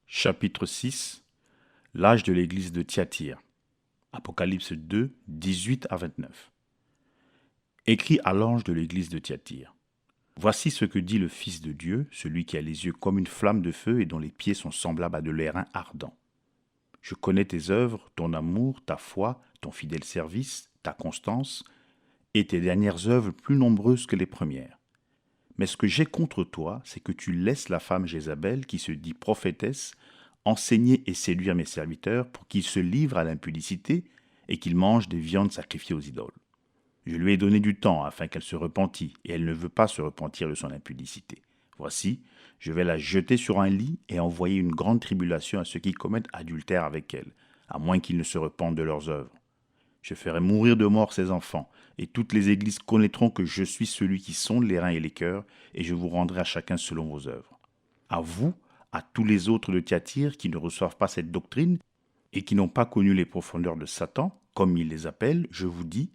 Chapitre 6. L'âge de l'église de Thyatire. Apocalypse 2, 18 à 29. Écrit à l'ange de l'église de Thyatire. Voici ce que dit le Fils de Dieu, celui qui a les yeux comme une flamme de feu et dont les pieds sont semblables à de l'airain ardent. Je connais tes œuvres, ton amour, ta foi, ton fidèle service, ta constance, et tes dernières œuvres plus nombreuses que les premières. Mais ce que j'ai contre toi, c'est que tu laisses la femme Jézabel, qui se dit prophétesse, enseigner et séduire mes serviteurs pour qu'ils se livrent à l'impudicité et qu'ils mangent des viandes sacrifiées aux idoles. Je lui ai donné du temps afin qu'elle se repentît, et elle ne veut pas se repentir de son impudicité. Voici, je vais la jeter sur un lit et envoyer une grande tribulation à ceux qui commettent adultère avec elle, à moins qu'ils ne se repentent de leurs œuvres. Je ferai mourir de mort ses enfants, et toutes les églises connaîtront que je suis celui qui sonde les reins et les cœurs, et je vous rendrai à chacun selon vos œuvres. À vous, à tous les autres de Thyatire qui ne reçoivent pas cette doctrine, et qui n'ont pas connu les profondeurs de Satan, comme il les appelle, je vous dis,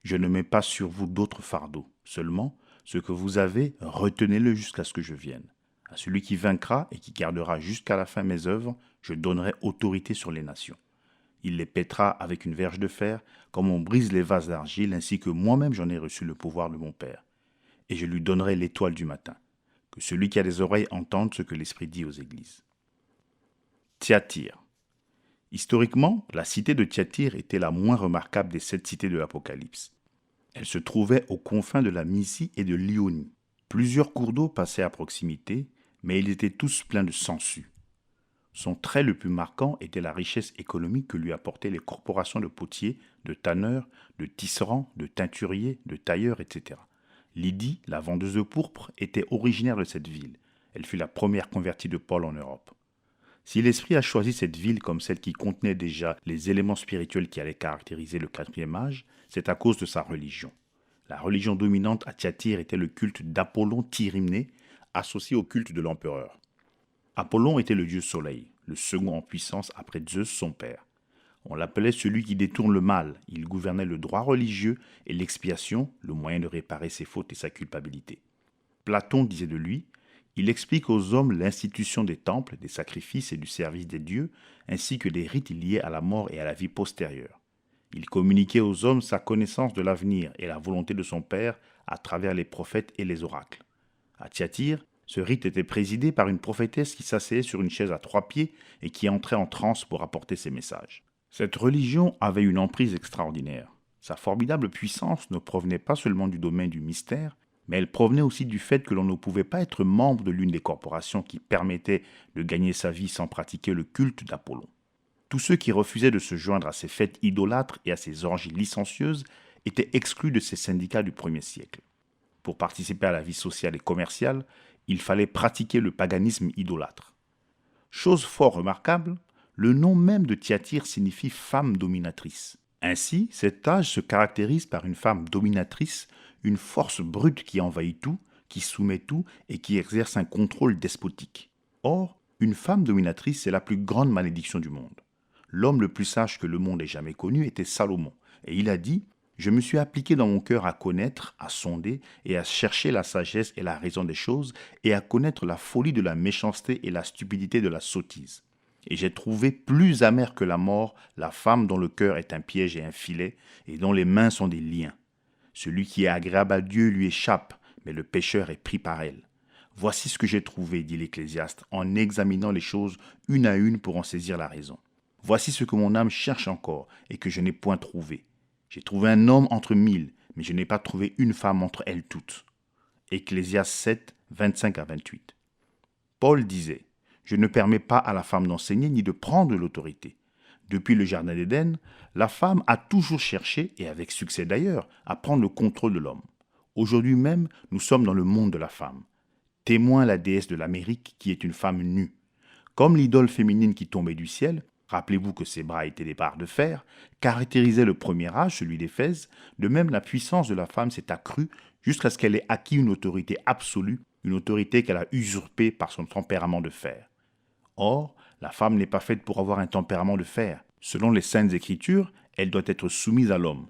je ne mets pas sur vous d'autres fardeaux. Seulement, ce que vous avez, retenez-le jusqu'à ce que je vienne. À celui qui vaincra et qui gardera jusqu'à la fin mes œuvres, je donnerai autorité sur les nations. Il les pètera avec une verge de fer, comme on brise les vases d'argile, ainsi que moi-même j'en ai reçu le pouvoir de mon Père. Et je lui donnerai l'étoile du matin. Que celui qui a des oreilles entende ce que l'Esprit dit aux églises. Thyatire. Historiquement, la cité de Thyatire était la moins remarquable des 7 cités de l'Apocalypse. Elle se trouvait aux confins de la Mysie et de l'Ionie. Plusieurs cours d'eau passaient à proximité, mais ils étaient tous pleins de sangsues. Son trait le plus marquant était la richesse économique que lui apportaient les corporations de potiers, de tanneurs, de tisserands, de teinturiers, de tailleurs, etc. Lydie, la vendeuse de pourpre, était originaire de cette ville. Elle fut la première convertie de Paul en Europe. Si l'Esprit a choisi cette ville comme celle qui contenait déjà les éléments spirituels qui allaient caractériser le 4e âge, c'est à cause de sa religion. La religion dominante à Thyatire était le culte d'Apollon Tyrimné, associé au culte de l'empereur. Apollon était le dieu soleil, le second en puissance après Zeus son père. On l'appelait celui qui détourne le mal. Il gouvernait le droit religieux et l'expiation, le moyen de réparer ses fautes et sa culpabilité. Platon disait de lui, il explique aux hommes l'institution des temples, des sacrifices et du service des dieux, ainsi que des rites liés à la mort et à la vie postérieure. Il communiquait aux hommes sa connaissance de l'avenir et la volonté de son père à travers les prophètes et les oracles. À Thyatire, ce rite était présidé par une prophétesse qui s'asseyait sur une chaise à 3 pieds et qui entrait en transe pour apporter ses messages. Cette religion avait une emprise extraordinaire. Sa formidable puissance ne provenait pas seulement du domaine du mystère, mais elle provenait aussi du fait que l'on ne pouvait pas être membre de l'une des corporations qui permettaient de gagner sa vie sans pratiquer le culte d'Apollon. Tous ceux qui refusaient de se joindre à ces fêtes idolâtres et à ces orgies licencieuses étaient exclus de ces syndicats du 1er siècle. Pour participer à la vie sociale et commerciale, il fallait pratiquer le paganisme idolâtre. Chose fort remarquable, le nom même de Thyatire signifie femme dominatrice. Ainsi, cet âge se caractérise par une femme dominatrice, une force brute qui envahit tout, qui soumet tout et qui exerce un contrôle despotique. Or, une femme dominatrice, c'est la plus grande malédiction du monde. L'homme le plus sage que le monde ait jamais connu était Salomon, et il a dit « Je me suis appliqué dans mon cœur à connaître, à sonder et à chercher la sagesse et la raison des choses, et à connaître la folie de la méchanceté et la stupidité de la sottise. Et j'ai trouvé plus amère que la mort la femme dont le cœur est un piège et un filet, et dont les mains sont des liens. Celui qui est agréable à Dieu lui échappe, mais le pécheur est pris par elle. Voici ce que j'ai trouvé, dit l'Ecclésiaste, en examinant les choses une à une pour en saisir la raison. Voici ce que mon âme cherche encore, et que je n'ai point trouvé. J'ai trouvé un homme entre 1000, mais je n'ai pas trouvé une femme entre elles toutes. Ecclésiaste 7, 25 à 28. Paul disait, je ne permets pas à la femme d'enseigner ni de prendre l'autorité. Depuis le Jardin d'Éden, la femme a toujours cherché, et avec succès d'ailleurs, à prendre le contrôle de l'homme. Aujourd'hui même, nous sommes dans le monde de la femme. Témoin la déesse de l'Amérique qui est une femme nue. Comme l'idole féminine qui tombait du ciel, rappelez-vous que ses bras étaient des barres de fer, caractérisait le premier âge, celui d'Éphèse, de même la puissance de la femme s'est accrue jusqu'à ce qu'elle ait acquis une autorité absolue, une autorité qu'elle a usurpée par son tempérament de fer. Or, la femme n'est pas faite pour avoir un tempérament de fer. Selon les Saintes Écritures, elle doit être soumise à l'homme.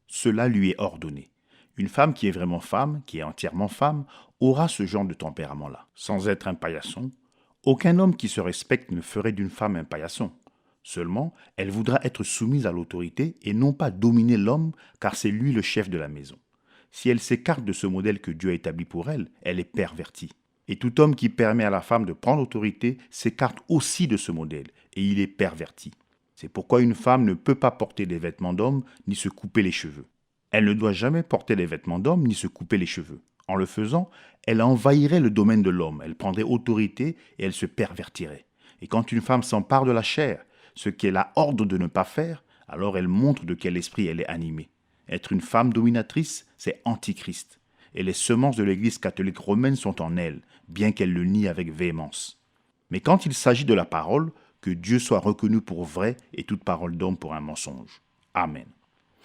Cela lui est ordonné. Une femme qui est vraiment femme, qui est entièrement femme, aura ce genre de tempérament-là. Sans être un paillasson, Aucun homme qui se respecte ne ferait d'une femme un paillasson. Seulement, elle voudra être soumise à l'autorité et non pas dominer l'homme, car c'est lui le chef de la maison. Si elle s'écarte de ce modèle que Dieu a établi pour elle, elle est pervertie. Et tout homme qui permet à la femme de prendre l'autorité s'écarte aussi de ce modèle, et il est perverti. C'est pourquoi une femme ne peut pas porter des vêtements d'homme ni se couper les cheveux. Elle ne doit jamais porter des vêtements d'homme ni se couper les cheveux. En le faisant, elle envahirait le domaine de l'homme, elle prendrait autorité et elle se pervertirait. Et quand une femme s'empare de la chair, ce qu'elle a ordre de ne pas faire, alors elle montre de quel esprit elle est animée. Être une femme dominatrice, c'est antichrist. Et les semences de l'Église catholique romaine sont en elle, bien qu'elle le nie avec véhémence. Mais quand il s'agit de la parole, que Dieu soit reconnu pour vrai et toute parole d'homme pour un mensonge. Amen.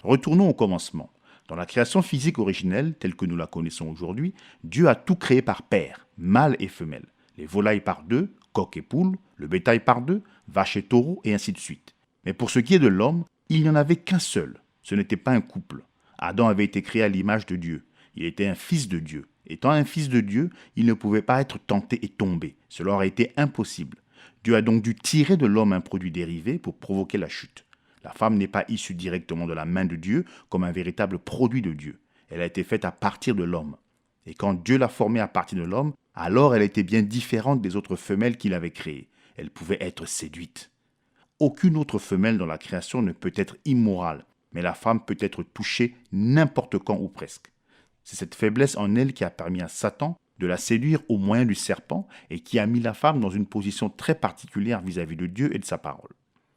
Retournons au commencement. Dans la création physique originelle, telle que nous la connaissons aujourd'hui, Dieu a tout créé par paires, mâle et femelle. Les volailles par deux, coq et poule, le bétail par deux, vache et taureau, et ainsi de suite. Mais pour ce qui est de l'homme, il n'y en avait qu'un seul. Ce n'était pas un couple. Adam avait été créé à l'image de Dieu. Il était un fils de Dieu. Étant un fils de Dieu, il ne pouvait pas être tenté et tombé. Cela aurait été impossible. Dieu a donc dû tirer de l'homme un produit dérivé pour provoquer la chute. La femme n'est pas issue directement de la main de Dieu comme un véritable produit de Dieu. Elle a été faite à partir de l'homme. Et quand Dieu l'a formée à partir de l'homme, alors elle était bien différente des autres femelles qu'il avait créées. Elle pouvait être séduite. Aucune autre femelle dans la création ne peut être immorale, mais la femme peut être touchée n'importe quand ou presque. C'est cette faiblesse en elle qui a permis à Satan de la séduire au moyen du serpent et qui a mis la femme dans une position très particulière vis-à-vis de Dieu et de sa parole.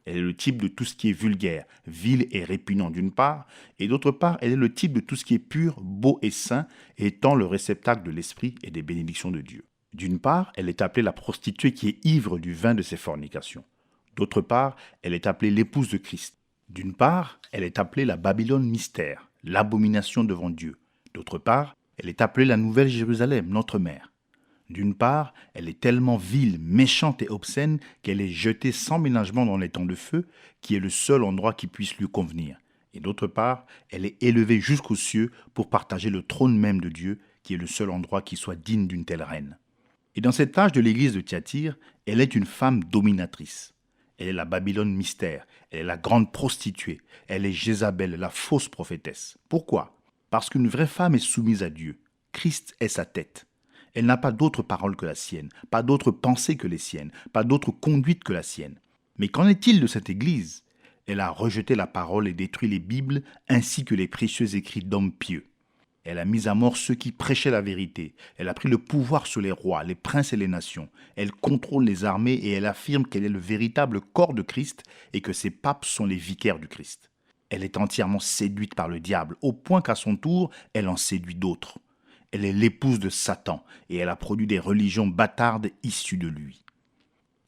Elle est le type de tout ce qui est vulgaire, vil et répugnant d'une part, et d'autre part, elle est le type de tout ce qui est pur, beau et saint, étant le réceptacle de l'esprit et des bénédictions de Dieu. D'une part, elle est appelée la prostituée qui est ivre du vin de ses fornications. D'autre part, elle est appelée l'épouse de Christ. D'une part, elle est appelée la Babylone mystère, l'abomination devant Dieu. D'autre part, elle est appelée la Nouvelle Jérusalem, notre mère. D'une part, elle est tellement vile, méchante et obscène qu'elle est jetée sans ménagement dans les temps de feu, qui est le seul endroit qui puisse lui convenir. Et d'autre part, elle est élevée jusqu'aux cieux pour partager le trône même de Dieu, qui est le seul endroit qui soit digne d'une telle reine. Et dans cet âge de l'église de Thyatire, elle est une femme dominatrice. Elle est la Babylone mystère, elle est la grande prostituée, elle est Jézabel, la fausse prophétesse. Pourquoi ? Parce qu'une vraie femme est soumise à Dieu. Christ est sa tête. Elle n'a pas d'autre parole que la sienne, pas d'autre pensée que les siennes, pas d'autre conduite que la sienne. Mais qu'en est-il de cette Église ? Elle a rejeté la parole et détruit les Bibles ainsi que les précieux écrits d'hommes pieux. Elle a mis à mort ceux qui prêchaient la vérité. Elle a pris le pouvoir sur les rois, les princes et les nations. Elle contrôle les armées et elle affirme qu'elle est le véritable corps de Christ et que ses papes sont les vicaires du Christ. Elle est entièrement séduite par le diable, au point qu'à son tour, elle en séduit d'autres. Elle est l'épouse de Satan et elle a produit des religions bâtardes issues de lui.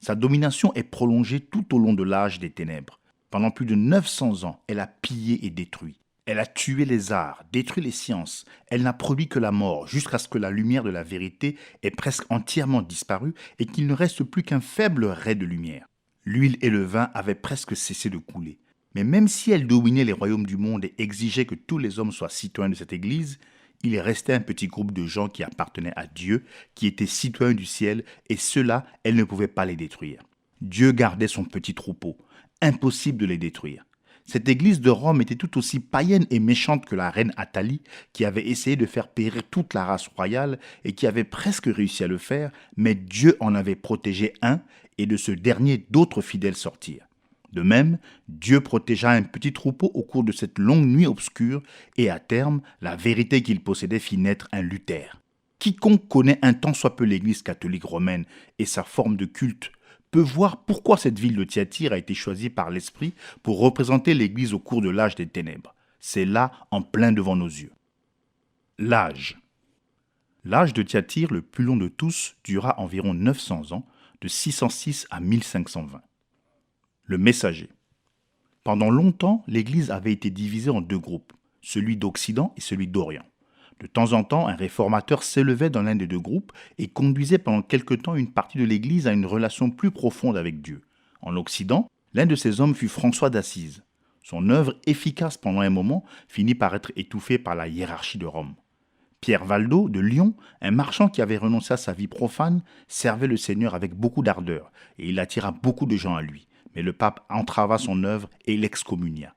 Sa domination est prolongée tout au long de l'âge des ténèbres. Pendant plus de 900 ans, elle a pillé et détruit. Elle a tué les arts, détruit les sciences. Elle n'a produit que la mort, jusqu'à ce que la lumière de la vérité ait presque entièrement disparu et qu'il ne reste plus qu'un faible rai de lumière. L'huile et le vin avaient presque cessé de couler. Mais même si elle dominait les royaumes du monde et exigeait que tous les hommes soient citoyens de cette Église, il restait un petit groupe de gens qui appartenaient à Dieu, qui étaient citoyens du ciel, et ceux-là, elle ne pouvait pas les détruire. Dieu gardait son petit troupeau. Impossible de les détruire. Cette église de Rome était tout aussi païenne et méchante que la reine Athalie, qui avait essayé de faire périr toute la race royale et qui avait presque réussi à le faire, mais Dieu en avait protégé un, et de ce dernier d'autres fidèles sortirent. De même, Dieu protégea un petit troupeau au cours de cette longue nuit obscure, et à terme, la vérité qu'il possédait fit naître un Luther. Quiconque connaît un tant soit peu l'Église catholique romaine et sa forme de culte peut voir pourquoi cette ville de Thyatire a été choisie par l'Esprit pour représenter l'Église au cours de l'âge des ténèbres. C'est là, en plein devant nos yeux. L'âge. L'âge de Thyatire, le plus long de tous, dura environ 900 ans, de 606 à 1520. Le messager. Pendant longtemps, l'Église avait été divisée en deux groupes, celui d'Occident et celui d'Orient. De temps en temps, un réformateur s'élevait dans l'un des deux groupes et conduisait pendant quelque temps une partie de l'Église à une relation plus profonde avec Dieu. En Occident, l'un de ces hommes fut François d'Assise. Son œuvre, efficace pendant un moment, finit par être étouffée par la hiérarchie de Rome. Pierre Valdo de Lyon, un marchand qui avait renoncé à sa vie profane, servait le Seigneur avec beaucoup d'ardeur et il attira beaucoup de gens à lui. Mais le pape entrava son œuvre et l'excommunia.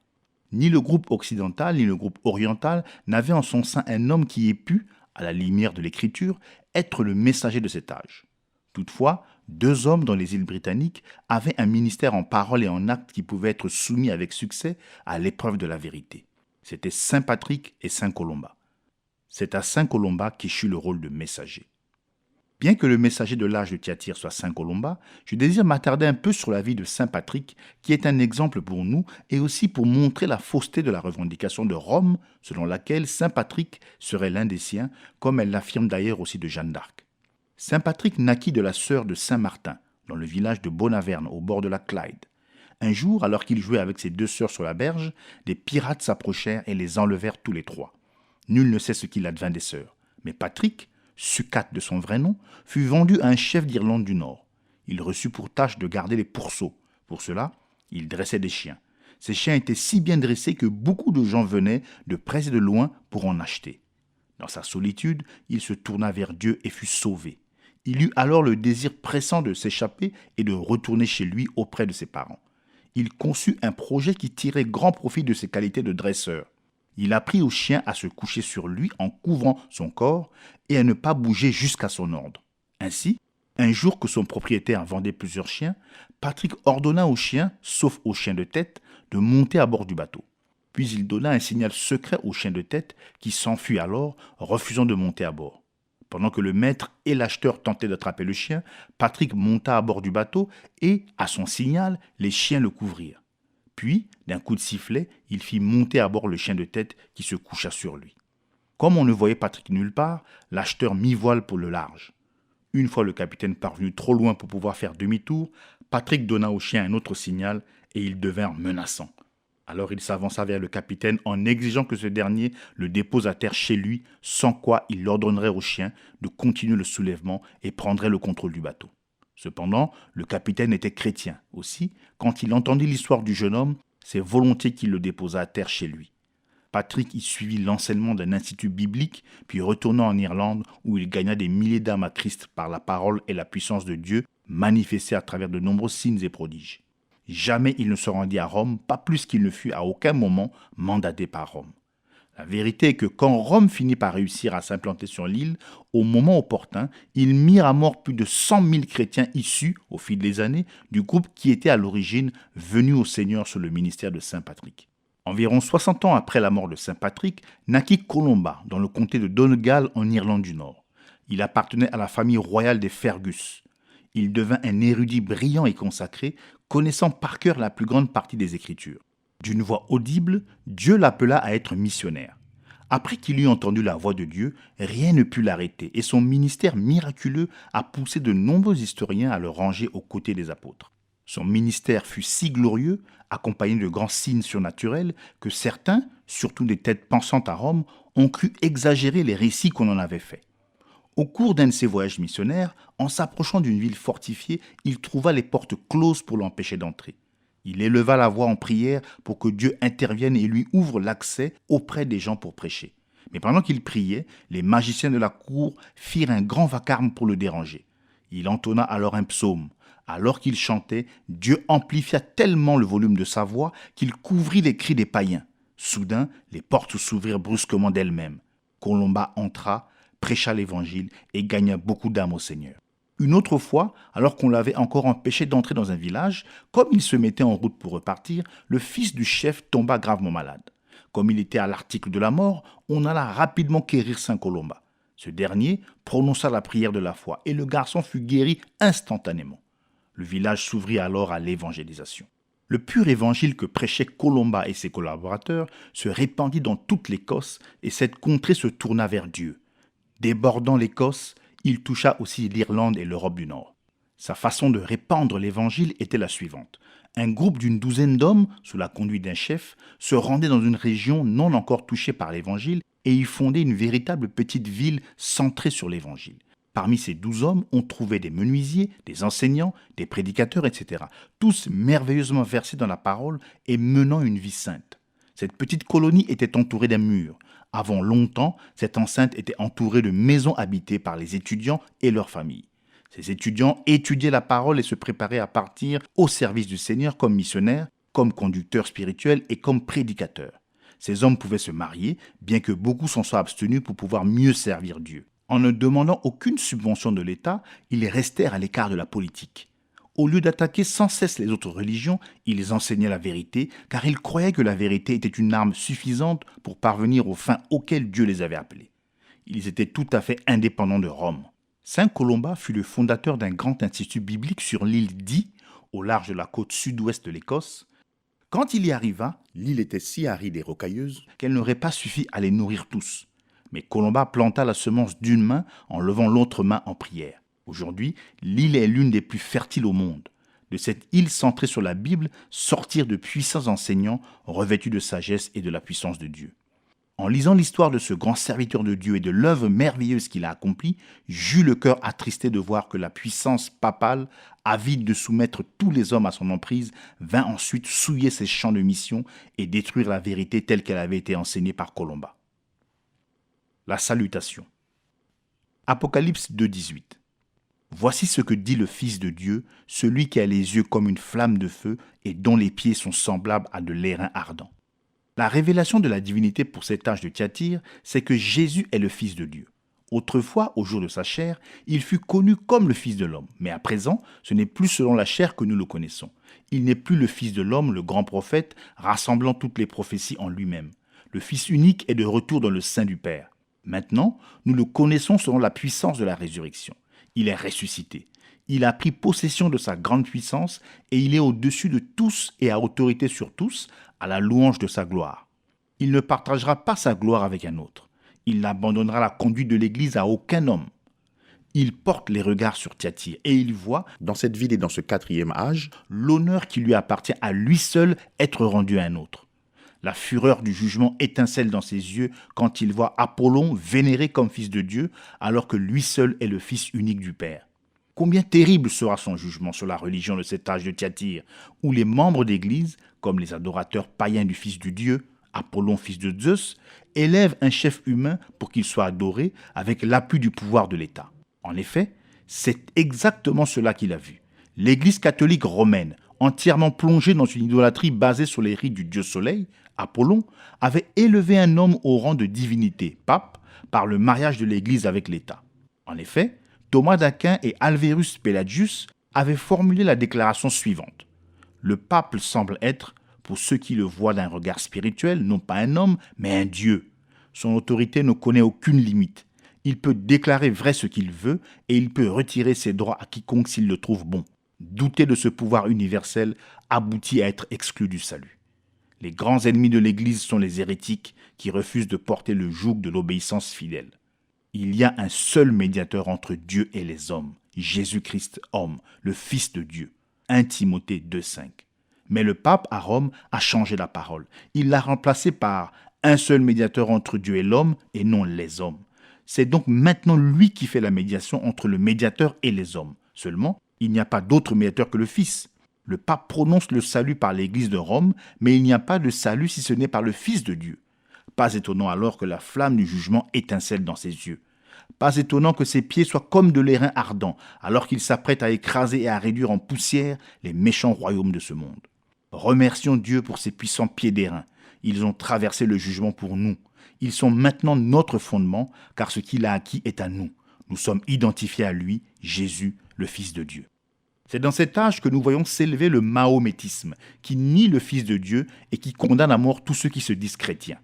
Ni le groupe occidental ni le groupe oriental n'avaient en son sein un homme qui ait pu, à la lumière de l'Écriture, être le messager de cet âge. Toutefois, 2 hommes dans les îles britanniques avaient un ministère en parole et en acte qui pouvait être soumis avec succès à l'épreuve de la vérité. C'étaient Saint Patrick et Saint Colomba. C'est à Saint Colomba qu'échut le rôle de messager. Bien que le messager de l'âge de Thyatire soit Saint Colomba, je désire m'attarder un peu sur la vie de Saint Patrick, qui est un exemple pour nous et aussi pour montrer la fausseté de la revendication de Rome, selon laquelle Saint Patrick serait l'un des siens, comme elle l'affirme d'ailleurs aussi de Jeanne d'Arc. Saint Patrick naquit de la sœur de Saint Martin, dans le village de Bonaverne, au bord de la Clyde. Un jour, alors qu'il jouait avec ses 2 sœurs sur la berge, des pirates s'approchèrent et les enlevèrent tous les 3. Nul ne sait ce qu'il advint des sœurs, mais Patrick, Succat de son vrai nom, fut vendu à un chef d'Irlande du Nord. Il reçut pour tâche de garder les pourceaux. Pour cela, il dressait des chiens. Ces chiens étaient si bien dressés que beaucoup de gens venaient de près et de loin pour en acheter. Dans sa solitude, il se tourna vers Dieu et fut sauvé. Il eut alors le désir pressant de s'échapper et de retourner chez lui auprès de ses parents. Il conçut un projet qui tirait grand profit de ses qualités de dresseur. Il apprit au chien à se coucher sur lui en couvrant son corps et à ne pas bouger jusqu'à son ordre. Ainsi, un jour que son propriétaire vendait plusieurs chiens, Patrick ordonna aux chiens, sauf aux chiens de tête, de monter à bord du bateau. Puis il donna un signal secret aux chiens de tête qui s'enfuit alors, refusant de monter à bord. Pendant que le maître et l'acheteur tentaient d'attraper le chien, Patrick monta à bord du bateau et, à son signal, les chiens le couvrirent. Puis, d'un coup de sifflet, il fit monter à bord le chien de tête qui se coucha sur lui. Comme on ne voyait Patrick nulle part, l'acheteur mit voile pour le large. Une fois le capitaine parvenu trop loin pour pouvoir faire demi-tour, Patrick donna au chien un autre signal et ils devinrent menaçants. Alors il s'avança vers le capitaine en exigeant que ce dernier le dépose à terre chez lui, sans quoi il ordonnerait au chien de continuer le soulèvement et prendrait le contrôle du bateau. Cependant, le capitaine était chrétien. Aussi, quand il entendit l'histoire du jeune homme, c'est volontiers qu'il le déposa à terre chez lui. Patrick y suivit l'enseignement d'un institut biblique, puis retourna en Irlande où il gagna des milliers d'âmes à Christ par la parole et la puissance de Dieu, manifestée à travers de nombreux signes et prodiges. Jamais il ne se rendit à Rome, pas plus qu'il ne fut à aucun moment mandaté par Rome. La vérité est que quand Rome finit par réussir à s'implanter sur l'île, au moment opportun, ils mirent à mort plus de 100 000 chrétiens issus, au fil des années, du groupe qui était à l'origine venu au Seigneur sous le ministère de Saint Patrick. Environ 60 ans après la mort de Saint Patrick, naquit Colomba dans le comté de Donegal en Irlande du Nord. Il appartenait à la famille royale des Fergus. Il devint un érudit brillant et consacré, connaissant par cœur la plus grande partie des Écritures. D'une voix audible, Dieu l'appela à être missionnaire. Après qu'il eut entendu la voix de Dieu, rien ne put l'arrêter et son ministère miraculeux a poussé de nombreux historiens à le ranger aux côtés des apôtres. Son ministère fut si glorieux, accompagné de grands signes surnaturels, que certains, surtout des têtes pensantes à Rome, ont cru exagérer les récits qu'on en avait faits. Au cours d'un de ses voyages missionnaires, en s'approchant d'une ville fortifiée, il trouva les portes closes pour l'empêcher d'entrer. Il éleva la voix en prière pour que Dieu intervienne et lui ouvre l'accès auprès des gens pour prêcher. Mais pendant qu'il priait, les magiciens de la cour firent un grand vacarme pour le déranger. Il entonna alors un psaume. Alors qu'il chantait, Dieu amplifia tellement le volume de sa voix qu'il couvrit les cris des païens. Soudain, les portes s'ouvrirent brusquement d'elles-mêmes. Colomba entra, prêcha l'évangile et gagna beaucoup d'âmes au Seigneur. Une autre fois, alors qu'on l'avait encore empêché d'entrer dans un village, comme il se mettait en route pour repartir, le fils du chef tomba gravement malade. Comme il était à l'article de la mort, on alla rapidement quérir Saint Colomba. Ce dernier prononça la prière de la foi et le garçon fut guéri instantanément. Le village s'ouvrit alors à l'évangélisation. Le pur évangile que prêchaient Colomba et ses collaborateurs se répandit dans toute l'Écosse et cette contrée se tourna vers Dieu. Débordant l'Écosse, il toucha aussi l'Irlande et l'Europe du Nord. Sa façon de répandre l'évangile était la suivante. Un groupe d'une douzaine d'hommes, sous la conduite d'un chef, se rendait dans une région non encore touchée par l'évangile et y fondait une véritable petite ville centrée sur l'évangile. Parmi ces 12 hommes, on trouvait des menuisiers, des enseignants, des prédicateurs, etc. Tous merveilleusement versés dans la parole et menant une vie sainte. Cette petite colonie était entourée d'un mur. Avant longtemps, cette enceinte était entourée de maisons habitées par les étudiants et leurs familles. Ces étudiants étudiaient la parole et se préparaient à partir au service du Seigneur comme missionnaires, comme conducteurs spirituels et comme prédicateurs. Ces hommes pouvaient se marier, bien que beaucoup s'en soient abstenus pour pouvoir mieux servir Dieu. En ne demandant aucune subvention de l'État, ils restèrent à l'écart de la politique. Au lieu d'attaquer sans cesse les autres religions, ils enseignaient la vérité, car ils croyaient que la vérité était une arme suffisante pour parvenir aux fins auxquelles Dieu les avait appelés. Ils étaient tout à fait indépendants de Rome. Saint Colomba fut le fondateur d'un grand institut biblique sur l'île d'Hii, au large de la côte sud-ouest de l'Écosse. Quand il y arriva, l'île était si aride et rocailleuse qu'elle n'aurait pas suffi à les nourrir tous. Mais Colomba planta la semence d'une main en levant l'autre main en prière. Aujourd'hui, l'île est l'une des plus fertiles au monde. De cette île centrée sur la Bible sortirent de puissants enseignants revêtus de sagesse et de la puissance de Dieu. En lisant l'histoire de ce grand serviteur de Dieu et de l'œuvre merveilleuse qu'il a accomplie, j'eus le cœur attristé de voir que la puissance papale, avide de soumettre tous les hommes à son emprise, vint ensuite souiller ses champs de mission et détruire la vérité telle qu'elle avait été enseignée par Colomba. La salutation. Apocalypse 2,18. Voici ce que dit le Fils de Dieu, celui qui a les yeux comme une flamme de feu et dont les pieds sont semblables à de l'airain ardent. La révélation de la divinité pour cet âge de Thyatire, c'est que Jésus est le Fils de Dieu. Autrefois, au jour de sa chair, il fut connu comme le Fils de l'homme. Mais à présent, ce n'est plus selon la chair que nous le connaissons. Il n'est plus le Fils de l'homme, le grand prophète, rassemblant toutes les prophéties en lui-même. Le Fils unique est de retour dans le sein du Père. Maintenant, nous le connaissons selon la puissance de la résurrection. Il est ressuscité. Il a pris possession de sa grande puissance et il est au-dessus de tous et a autorité sur tous, à la louange de sa gloire. Il ne partagera pas sa gloire avec un autre. Il n'abandonnera la conduite de l'Église à aucun homme. Il porte les regards sur Thyatire et il voit, dans cette ville et dans ce 4e âge, l'honneur qui lui appartient à lui seul être rendu à un autre. La fureur du jugement étincelle dans ses yeux quand il voit Apollon vénéré comme fils de Dieu, alors que lui seul est le fils unique du Père. Combien terrible sera son jugement sur la religion de cet âge de Thyatire, où les membres d'Église, comme les adorateurs païens du Fils du Dieu, Apollon fils de Zeus, élèvent un chef humain pour qu'il soit adoré avec l'appui du pouvoir de l'État. En effet, c'est exactement cela qu'il a vu. L'Église catholique romaine, entièrement plongée dans une idolâtrie basée sur les rites du dieu soleil, Apollon, avait élevé un homme au rang de divinité, pape, par le mariage de l'Église avec l'État. En effet, Thomas d'Aquin et Alverus Pelagius avaient formulé la déclaration suivante. Le pape semble être, pour ceux qui le voient d'un regard spirituel, non pas un homme, mais un Dieu. Son autorité ne connaît aucune limite. Il peut déclarer vrai ce qu'il veut et il peut retirer ses droits à quiconque s'il le trouve bon. Douter de ce pouvoir universel aboutit à être exclu du salut. Les grands ennemis de l'Église sont les hérétiques qui refusent de porter le joug de l'obéissance fidèle. Il y a un seul médiateur entre Dieu et les hommes, Jésus-Christ homme, le Fils de Dieu. 1 Timothée 2,5. Mais le pape à Rome a changé la parole. Il l'a remplacé par un seul médiateur entre Dieu et l'homme et non les hommes. C'est donc maintenant lui qui fait la médiation entre le médiateur et les hommes. Seulement, il n'y a pas d'autre médiateur que le Fils. Le pape prononce le salut par l'Église de Rome, mais il n'y a pas de salut si ce n'est par le Fils de Dieu. Pas étonnant alors que la flamme du jugement étincelle dans ses yeux. Pas étonnant que ses pieds soient comme de l'airain ardent, alors qu'il s'apprête à écraser et à réduire en poussière les méchants royaumes de ce monde. Remercions Dieu pour ses puissants pieds d'airain. Ils ont traversé le jugement pour nous. Ils sont maintenant notre fondement, car ce qu'il a acquis est à nous. Nous sommes identifiés à lui, Jésus, le Fils de Dieu. C'est dans cet âge que nous voyons s'élever le mahométisme, qui nie le Fils de Dieu et qui condamne à mort tous ceux qui se disent chrétiens.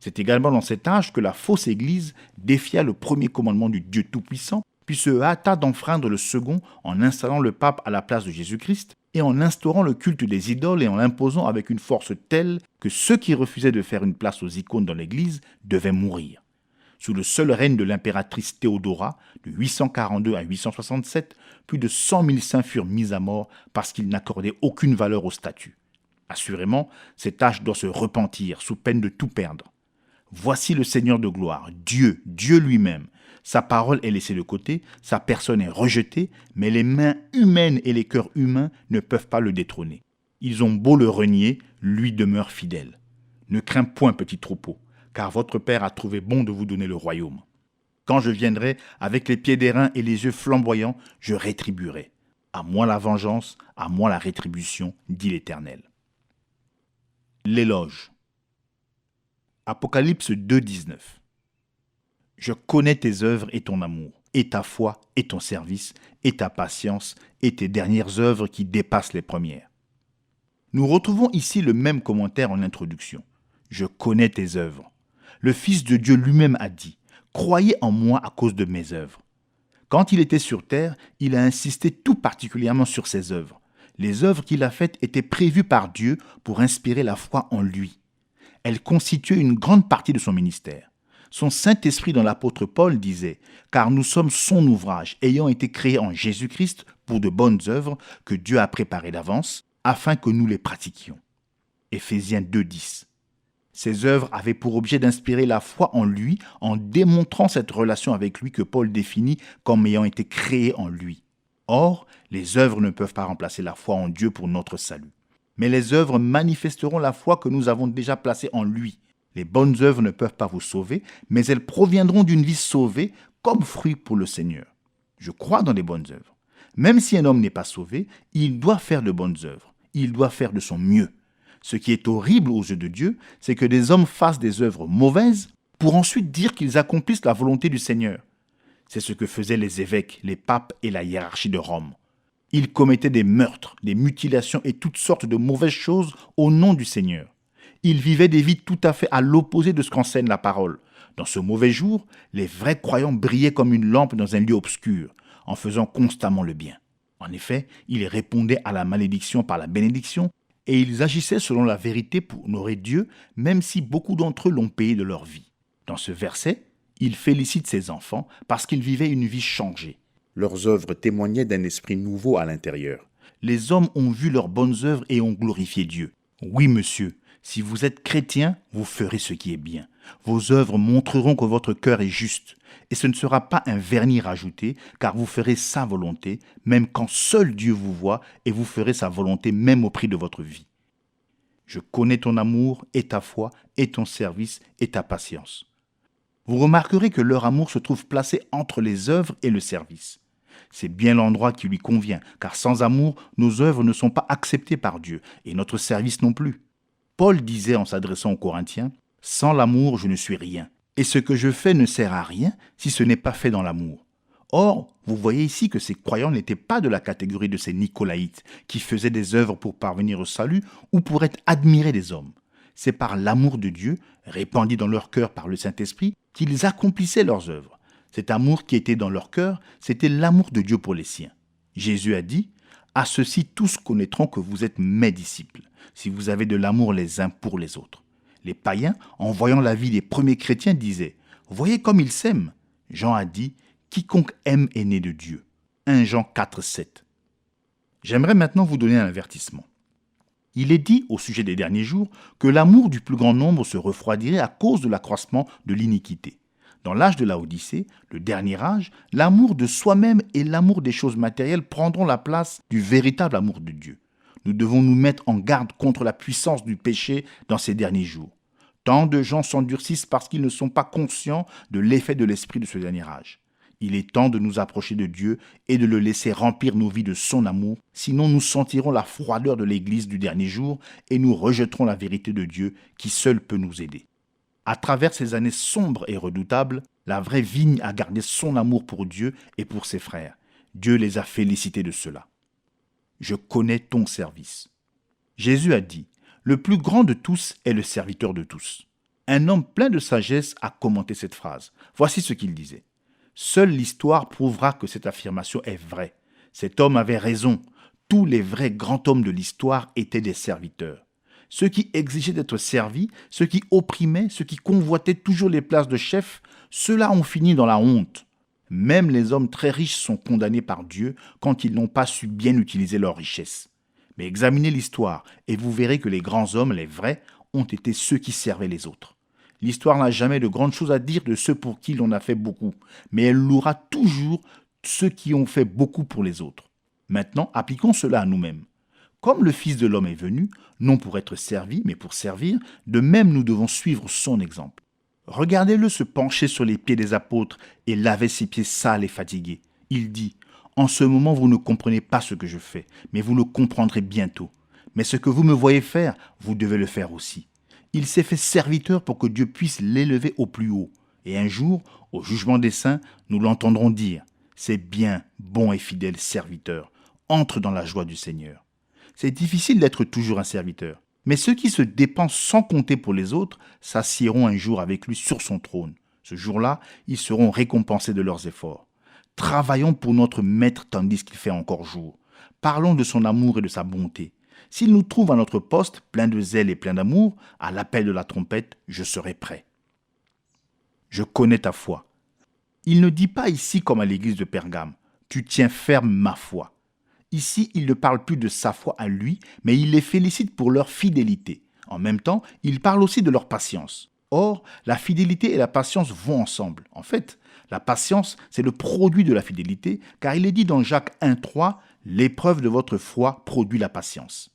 C'est également dans cet âge que la fausse Église défia le premier commandement du Dieu Tout-Puissant, puis se hâta d'enfreindre le second en installant le pape à la place de Jésus-Christ et en instaurant le culte des idoles et en l'imposant avec une force telle que ceux qui refusaient de faire une place aux icônes dans l'Église devaient mourir. Sous le seul règne de l'impératrice Théodora, de 842 à 867, plus de 100 000 saints furent mis à mort parce qu'ils n'accordaient aucune valeur au statut. Assurément, cet âge doit se repentir sous peine de tout perdre. Voici le Seigneur de gloire, Dieu, Dieu lui-même. Sa parole est laissée de côté, sa personne est rejetée, mais les mains humaines et les cœurs humains ne peuvent pas le détrôner. Ils ont beau le renier, lui demeure fidèle. Ne crains point, petit troupeau, car votre Père a trouvé bon de vous donner le royaume. Quand je viendrai avec les pieds d'airain et les yeux flamboyants, je rétribuerai. À moi la vengeance, à moi la rétribution, dit l'Éternel. L'éloge. Apocalypse 2, 19. Je connais tes œuvres et ton amour, et ta foi, et ton service, et ta patience, et tes dernières œuvres qui dépassent les premières. Nous retrouvons ici le même commentaire en introduction. Je connais tes œuvres. Le Fils de Dieu lui-même a dit, croyez en moi à cause de mes œuvres. Quand il était sur terre, il a insisté tout particulièrement sur ses œuvres. Les œuvres qu'il a faites étaient prévues par Dieu pour inspirer la foi en lui. Elles constituaient une grande partie de son ministère. Son Saint-Esprit dans l'apôtre Paul disait « Car nous sommes son ouvrage, ayant été créés en Jésus-Christ pour de bonnes œuvres que Dieu a préparées d'avance, afin que nous les pratiquions. » Éphésiens 2, 10. Ces œuvres avaient pour objet d'inspirer la foi en lui en démontrant cette relation avec lui que Paul définit comme ayant été créée en lui. Or, les œuvres ne peuvent pas remplacer la foi en Dieu pour notre salut. Mais les œuvres manifesteront la foi que nous avons déjà placée en lui. Les bonnes œuvres ne peuvent pas vous sauver, mais elles proviendront d'une vie sauvée comme fruit pour le Seigneur. Je crois dans les bonnes œuvres. Même si un homme n'est pas sauvé, il doit faire de bonnes œuvres. Il doit faire de son mieux. Ce qui est horrible aux yeux de Dieu, c'est que des hommes fassent des œuvres mauvaises pour ensuite dire qu'ils accomplissent la volonté du Seigneur. C'est ce que faisaient les évêques, les papes et la hiérarchie de Rome. Ils commettaient des meurtres, des mutilations et toutes sortes de mauvaises choses au nom du Seigneur. Ils vivaient des vies tout à fait à l'opposé de ce qu'enseigne la parole. Dans ce mauvais jour, les vrais croyants brillaient comme une lampe dans un lieu obscur, en faisant constamment le bien. En effet, ils répondaient à la malédiction par la bénédiction, et ils agissaient selon la vérité pour honorer Dieu, même si beaucoup d'entre eux l'ont payé de leur vie. Dans ce verset, il félicite ses enfants parce qu'ils vivaient une vie changée. Leurs œuvres témoignaient d'un esprit nouveau à l'intérieur. Les hommes ont vu leurs bonnes œuvres et ont glorifié Dieu. Oui, monsieur, si vous êtes chrétien, vous ferez ce qui est bien. Vos œuvres montreront que votre cœur est juste. Et ce ne sera pas un vernis rajouté, car vous ferez sa volonté, même quand seul Dieu vous voit, et vous ferez sa volonté même au prix de votre vie. Je connais ton amour et ta foi et ton service et ta patience. Vous remarquerez que leur amour se trouve placé entre les œuvres et le service. C'est bien l'endroit qui lui convient, car sans amour, nos œuvres ne sont pas acceptées par Dieu, et notre service non plus. Paul disait en s'adressant aux Corinthiens, « Sans l'amour, je ne suis rien. Et ce que je fais ne sert à rien si ce n'est pas fait dans l'amour. » Or, vous voyez ici que ces croyants n'étaient pas de la catégorie de ces Nicolaïtes qui faisaient des œuvres pour parvenir au salut ou pour être admirés des hommes. C'est par l'amour de Dieu, répandu dans leur cœur par le Saint-Esprit, qu'ils accomplissaient leurs œuvres. Cet amour qui était dans leur cœur, c'était l'amour de Dieu pour les siens. Jésus a dit, « À ceux-ci tous connaîtront que vous êtes mes disciples, si vous avez de l'amour les uns pour les autres. » Les païens, en voyant la vie des premiers chrétiens, disaient « Voyez comme ils s'aiment !» Jean a dit « Quiconque aime est né de Dieu. » 1 Jean 4, 7. J'aimerais maintenant vous donner un avertissement. Il est dit au sujet des derniers jours que l'amour du plus grand nombre se refroidirait à cause de l'accroissement de l'iniquité. Dans l'âge de la Odyssée, le dernier âge, l'amour de soi-même et l'amour des choses matérielles prendront la place du véritable amour de Dieu. Nous devons nous mettre en garde contre la puissance du péché dans ces derniers jours. Tant de gens s'endurcissent parce qu'ils ne sont pas conscients de l'effet de l'esprit de ce dernier âge. Il est temps de nous approcher de Dieu et de le laisser remplir nos vies de son amour, sinon nous sentirons la froideur de l'Église du dernier jour et nous rejetterons la vérité de Dieu qui seul peut nous aider. À travers ces années sombres et redoutables, la vraie vigne a gardé son amour pour Dieu et pour ses frères. Dieu les a félicités de cela. Je connais ton service. Jésus a dit, « Le plus grand de tous est le serviteur de tous. » Un homme plein de sagesse a commenté cette phrase. Voici ce qu'il disait. Seule l'histoire prouvera que cette affirmation est vraie. Cet homme avait raison. Tous les vrais grands hommes de l'histoire étaient des serviteurs. Ceux qui exigeaient d'être servis, ceux qui opprimaient, ceux qui convoitaient toujours les places de chef, ceux-là ont fini dans la honte. Même les hommes très riches sont condamnés par Dieu quand ils n'ont pas su bien utiliser leur richesse. Mais examinez l'histoire et vous verrez que les grands hommes, les vrais, ont été ceux qui servaient les autres. L'histoire n'a jamais de grandes choses à dire de ceux pour qui l'on a fait beaucoup, mais elle louera toujours ceux qui ont fait beaucoup pour les autres. Maintenant, appliquons cela à nous-mêmes. Comme le Fils de l'homme est venu, non pour être servi, mais pour servir, de même nous devons suivre son exemple. Regardez-le se pencher sur les pieds des apôtres et laver ses pieds sales et fatigués. Il dit, « En ce moment, vous ne comprenez pas ce que je fais, mais vous le comprendrez bientôt. Mais ce que vous me voyez faire, vous devez le faire aussi. » Il s'est fait serviteur pour que Dieu puisse l'élever au plus haut. Et un jour, au jugement des saints, nous l'entendrons dire, « C'est bien, bon et fidèle serviteur, entre dans la joie du Seigneur. » C'est difficile d'être toujours un serviteur. Mais ceux qui se dépensent sans compter pour les autres s'assiéront un jour avec lui sur son trône. Ce jour-là, ils seront récompensés de leurs efforts. Travaillons pour notre Maître tandis qu'il fait encore jour. Parlons de son amour et de sa bonté. S'il nous trouve à notre poste, plein de zèle et plein d'amour, à l'appel de la trompette, je serai prêt. Je connais ta foi. Il ne dit pas ici comme à l'église de Pergame, tu tiens ferme ma foi. Ici, il ne parle plus de sa foi à lui, mais il les félicite pour leur fidélité. En même temps, il parle aussi de leur patience. Or, la fidélité et la patience vont ensemble. En fait, la patience, c'est le produit de la fidélité, car il est dit dans Jacques 1,3, « L'épreuve de votre foi produit la patience. »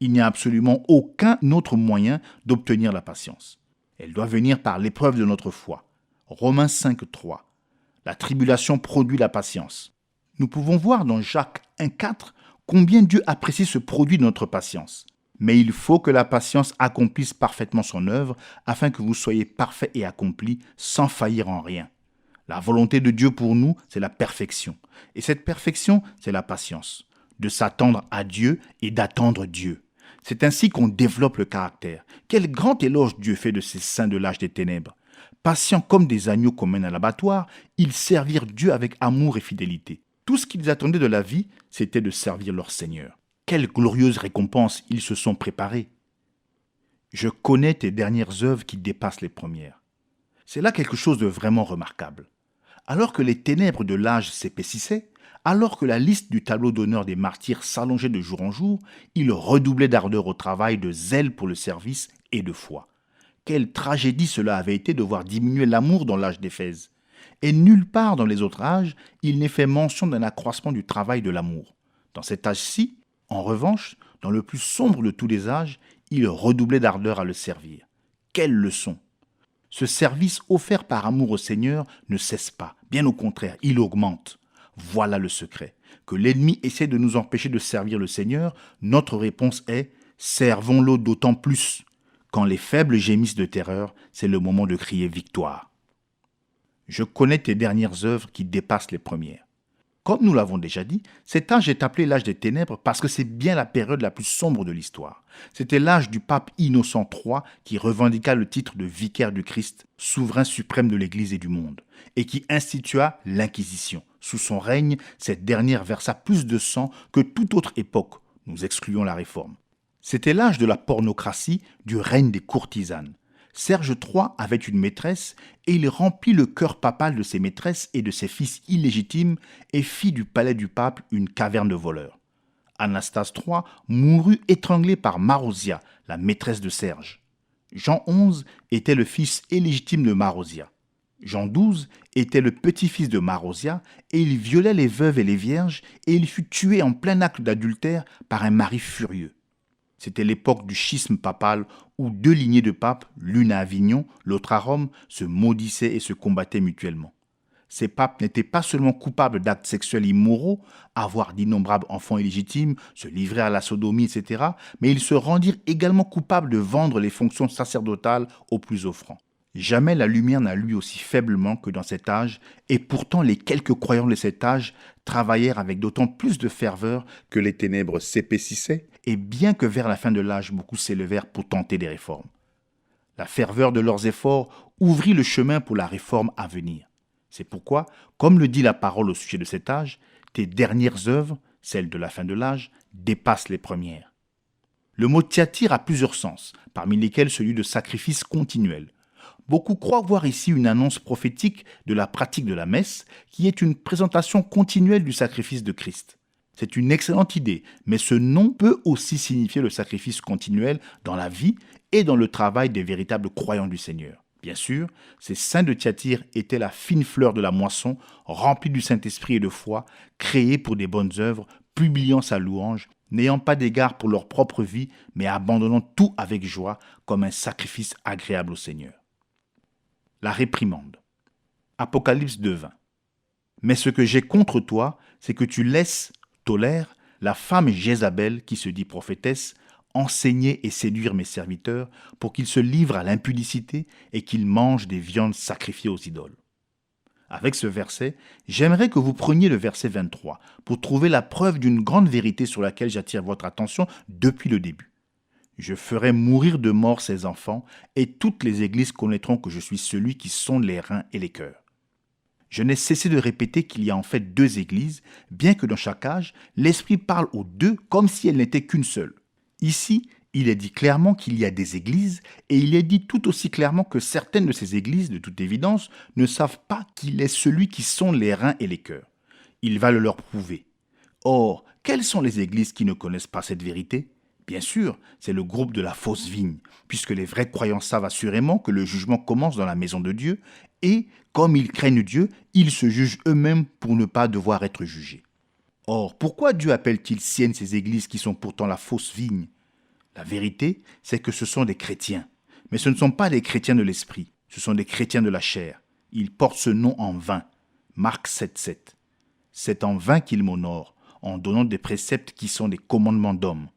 Il n'y a absolument aucun autre moyen d'obtenir la patience. Elle doit venir par l'épreuve de notre foi. Romains 5,3. La tribulation produit la patience. Nous pouvons voir dans Jacques 1,4 combien Dieu apprécie ce produit de notre patience. Mais il faut que la patience accomplisse parfaitement son œuvre afin que vous soyez parfaits et accomplis sans faillir en rien. La volonté de Dieu pour nous, c'est la perfection. Et cette perfection, c'est la patience. De s'attendre à Dieu et d'attendre Dieu. C'est ainsi qu'on développe le caractère. Quel grand éloge Dieu fait de ces saints de l'âge des ténèbres. Patients comme des agneaux qu'on mène à l'abattoir, ils servirent Dieu avec amour et fidélité. Tout ce qu'ils attendaient de la vie, c'était de servir leur Seigneur. Quelle glorieuse récompense ils se sont préparés. Je connais tes dernières œuvres qui dépassent les premières. C'est là quelque chose de vraiment remarquable. Alors que les ténèbres de l'âge s'épaississaient, alors que la liste du tableau d'honneur des martyrs s'allongeait de jour en jour, ils redoublaient d'ardeur au travail, de zèle pour le service et de foi. Quelle tragédie cela avait été de voir diminuer l'amour dans l'âge d'Éphèse. Et nulle part dans les autres âges, il n'est fait mention d'un accroissement du travail de l'amour. Dans cet âge-ci, en revanche, dans le plus sombre de tous les âges, il redoublait d'ardeur à le servir. Quelle leçon! Ce service offert par amour au Seigneur ne cesse pas, bien au contraire, il augmente. Voilà le secret. Que l'ennemi essaie de nous empêcher de servir le Seigneur, notre réponse est « servons-le d'autant plus ». Quand les faibles gémissent de terreur, c'est le moment de crier victoire. Je connais tes dernières œuvres qui dépassent les premières. Comme nous l'avons déjà dit, cet âge est appelé l'âge des ténèbres parce que c'est bien la période la plus sombre de l'histoire. C'était l'âge du pape Innocent III qui revendiqua le titre de vicaire du Christ, souverain suprême de l'Église et du monde, et qui institua l'Inquisition. Sous son règne, cette dernière versa plus de sang que toute autre époque. Nous excluons la Réforme. C'était l'âge de la pornocratie, du règne des courtisanes. Serge III avait une maîtresse et il remplit le cœur papal de ses maîtresses et de ses fils illégitimes et fit du palais du pape une caverne de voleurs. Anastase III mourut étranglé par Marozia, la maîtresse de Serge. Jean XI était le fils illégitime de Marozia. Jean XII était le petit-fils de Marozia et il violait les veuves et les vierges et il fut tué en plein acte d'adultère par un mari furieux. C'était l'époque du schisme papal où deux lignées de papes, l'une à Avignon, l'autre à Rome, se maudissaient et se combattaient mutuellement. Ces papes n'étaient pas seulement coupables d'actes sexuels immoraux, avoir d'innombrables enfants illégitimes, se livrer à la sodomie, etc., mais ils se rendirent également coupables de vendre les fonctions sacerdotales aux plus offrants. Jamais la lumière n'a lu aussi faiblement que dans cet âge, et pourtant les quelques croyants de cet âge travaillèrent avec d'autant plus de ferveur que les ténèbres s'épaississaient, et bien que vers la fin de l'âge beaucoup s'élevèrent pour tenter des réformes. La ferveur de leurs efforts ouvrit le chemin pour la réforme à venir. C'est pourquoi, comme le dit la parole au sujet de cet âge, tes dernières œuvres, celles de la fin de l'âge, dépassent les premières. Le mot Thyatire a plusieurs sens, parmi lesquels celui de sacrifice continuel. Beaucoup croient voir ici une annonce prophétique de la pratique de la messe, qui est une présentation continuelle du sacrifice de Christ. C'est une excellente idée, mais ce nom peut aussi signifier le sacrifice continuel dans la vie et dans le travail des véritables croyants du Seigneur. Bien sûr, ces saints de Thyatire étaient la fine fleur de la moisson, remplie du Saint-Esprit et de foi, créés pour des bonnes œuvres, publiant sa louange, n'ayant pas d'égard pour leur propre vie, mais abandonnant tout avec joie comme un sacrifice agréable au Seigneur. la réprimande. Apocalypse 2:20. Mais ce que j'ai contre toi, c'est que tu tolères la femme Jézabel qui se dit prophétesse, enseigner et séduire mes serviteurs pour qu'ils se livrent à l'impudicité et qu'ils mangent des viandes sacrifiées aux idoles. Avec ce verset, j'aimerais que vous preniez le verset 23 pour trouver la preuve d'une grande vérité sur laquelle j'attire votre attention depuis le début. Je ferai mourir de mort ces enfants, et toutes les églises connaîtront que je suis celui qui sonde les reins et les cœurs. Je n'ai cessé de répéter qu'il y a en fait deux églises, bien que dans chaque âge, l'Esprit parle aux deux comme si elles n'étaient qu'une seule. Ici, il est dit clairement qu'il y a des églises, et il est dit tout aussi clairement que certaines de ces églises, de toute évidence, ne savent pas qu'il est celui qui sonde les reins et les cœurs. Il va le leur prouver. Or, quelles sont les églises qui ne connaissent pas cette vérité ? Bien sûr, c'est le groupe de la fausse vigne, puisque les vrais croyants savent assurément que le jugement commence dans la maison de Dieu, et, comme ils craignent Dieu, ils se jugent eux-mêmes pour ne pas devoir être jugés. Or, pourquoi Dieu appelle-t-il siennes ces églises qui sont pourtant la fausse vigne ? La vérité, c'est que ce sont des chrétiens. Mais ce ne sont pas des chrétiens de l'esprit, ce sont des chrétiens de la chair. Ils portent ce nom en vain. Marc 7:7. C'est en vain qu'ils m'honorent, en donnant des préceptes qui sont des commandements d'hommes.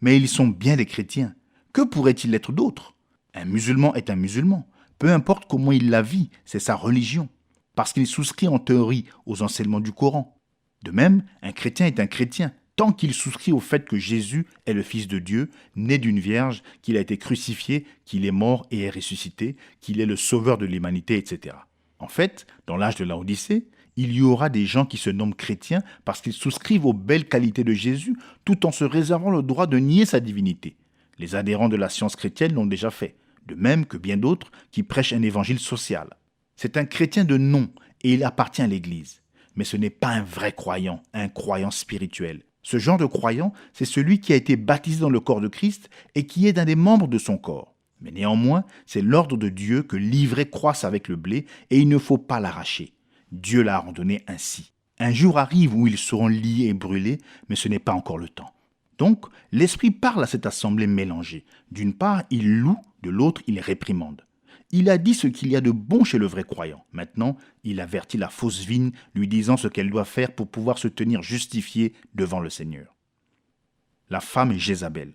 Mais ils sont bien des chrétiens. Que pourrait-il être d'autre ? Un musulman est un musulman. Peu importe comment il la vit, c'est sa religion. Parce qu'il souscrit en théorie aux enseignements du Coran. De même, un chrétien est un chrétien, tant qu'il souscrit au fait que Jésus est le Fils de Dieu, né d'une vierge, qu'il a été crucifié, qu'il est mort et est ressuscité, qu'il est le sauveur de l'humanité, etc. En fait, dans l'âge de l'Odyssée, il y aura des gens qui se nomment chrétiens parce qu'ils souscrivent aux belles qualités de Jésus tout en se réservant le droit de nier sa divinité. Les adhérents de la science chrétienne l'ont déjà fait, de même que bien d'autres qui prêchent un évangile social. C'est un chrétien de nom et il appartient à l'Église. Mais ce n'est pas un vrai croyant, un croyant spirituel. Ce genre de croyant, c'est celui qui a été baptisé dans le corps de Christ et qui est un des membres de son corps. Mais néanmoins, c'est l'ordre de Dieu que l'ivraie croisse avec le blé et il ne faut pas l'arracher. Dieu l'a ordonné ainsi. Un jour arrive où ils seront liés et brûlés, mais ce n'est pas encore le temps. Donc, l'Esprit parle à cette assemblée mélangée. D'une part, il loue, de l'autre, il réprimande. Il a dit ce qu'il y a de bon chez le vrai croyant. Maintenant, il avertit la fausse vigne, lui disant ce qu'elle doit faire pour pouvoir se tenir justifiée devant le Seigneur. La femme Jézabel.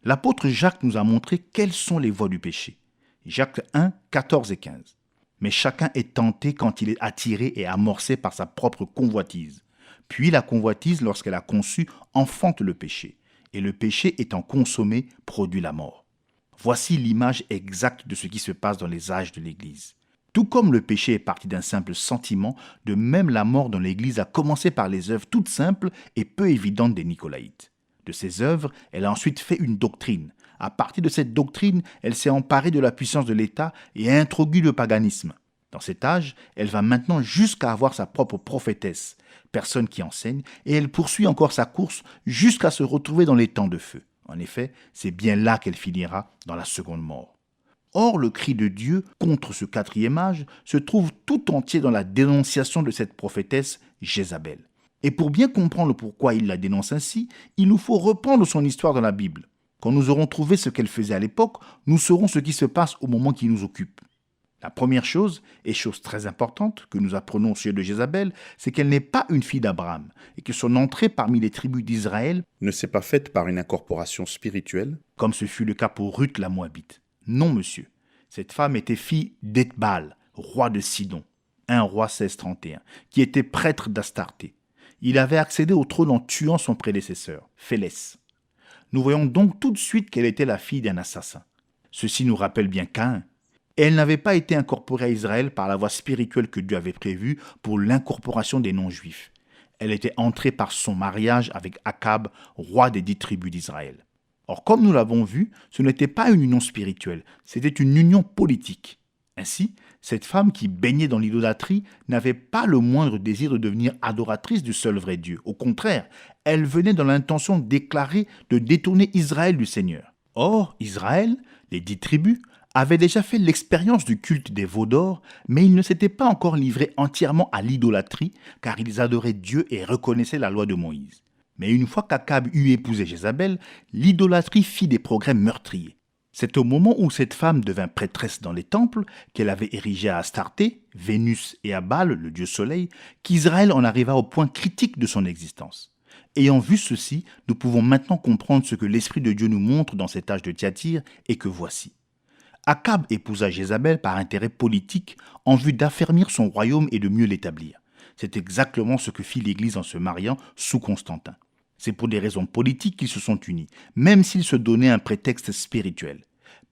L'apôtre Jacques nous a montré quelles sont les voies du péché. Jacques 1, 14 et 15. Mais chacun est tenté quand il est attiré et amorcé par sa propre convoitise. Puis la convoitise, lorsqu'elle a conçu, enfante le péché. Et le péché étant consommé, produit la mort. Voici l'image exacte de ce qui se passe dans les âges de l'Église. Tout comme le péché est parti d'un simple sentiment, de même la mort dans l'Église a commencé par les œuvres toutes simples et peu évidentes des Nicolaïtes. De ces œuvres, elle a ensuite fait une doctrine. À partir de cette doctrine, elle s'est emparée de la puissance de l'État et a introduit le paganisme. Dans cet âge, elle va maintenant jusqu'à avoir sa propre prophétesse, personne qui enseigne, et elle poursuit encore sa course jusqu'à se retrouver dans les temps de feu. En effet, c'est bien là qu'elle finira dans la seconde mort. Or, le cri de Dieu contre ce quatrième âge se trouve tout entier dans la dénonciation de cette prophétesse Jézabel. Et pour bien comprendre pourquoi il la dénonce ainsi, il nous faut reprendre son histoire dans la Bible. Quand nous aurons trouvé ce qu'elle faisait à l'époque, nous saurons ce qui se passe au moment qui nous occupe. La première chose, et chose très importante que nous apprenons au sujet de Jézabel, c'est qu'elle n'est pas une fille d'Abraham et que son entrée parmi les tribus d'Israël ne s'est pas faite par une incorporation spirituelle, comme ce fut le cas pour Ruth la Moabite. Non, monsieur. Cette femme était fille d'Ethbal, roi de Sidon, 1 Roi 16:31, qui était prêtre d'Astarté. Il avait accédé au trône en tuant son prédécesseur, Phélès. Nous voyons donc tout de suite qu'elle était la fille d'un assassin. Ceci nous rappelle bien Caïn. Et elle n'avait pas été incorporée à Israël par la voie spirituelle que Dieu avait prévue pour l'incorporation des non-juifs. Elle était entrée par son mariage avec Akab, roi des 10 tribus d'Israël. Or, comme nous l'avons vu, ce n'était pas une union spirituelle, c'était une union politique. Ainsi, cette femme qui baignait dans l'idolâtrie n'avait pas le moindre désir de devenir adoratrice du seul vrai Dieu. Au contraire, elle venait dans l'intention déclarée de détourner Israël du Seigneur. Or, Israël, les 10 tribus, avait déjà fait l'expérience du culte des veaux d'or, mais ils ne s'étaient pas encore livrés entièrement à l'idolâtrie, car ils adoraient Dieu et reconnaissaient la loi de Moïse. Mais une fois qu'Akab eut épousé Jézabel, l'idolâtrie fit des progrès meurtriers. C'est au moment où cette femme devint prêtresse dans les temples qu'elle avait érigés à Astarté, Vénus et à Baal, le dieu soleil, qu'Israël en arriva au point critique de son existence. Ayant vu ceci, nous pouvons maintenant comprendre ce que l'Esprit de Dieu nous montre dans cet âge de Thyatire et que voici. Akab épousa Jézabel par intérêt politique en vue d'affermir son royaume et de mieux l'établir. C'est exactement ce que fit l'Église en se mariant sous Constantin. C'est pour des raisons politiques qu'ils se sont unis, même s'ils se donnaient un prétexte spirituel.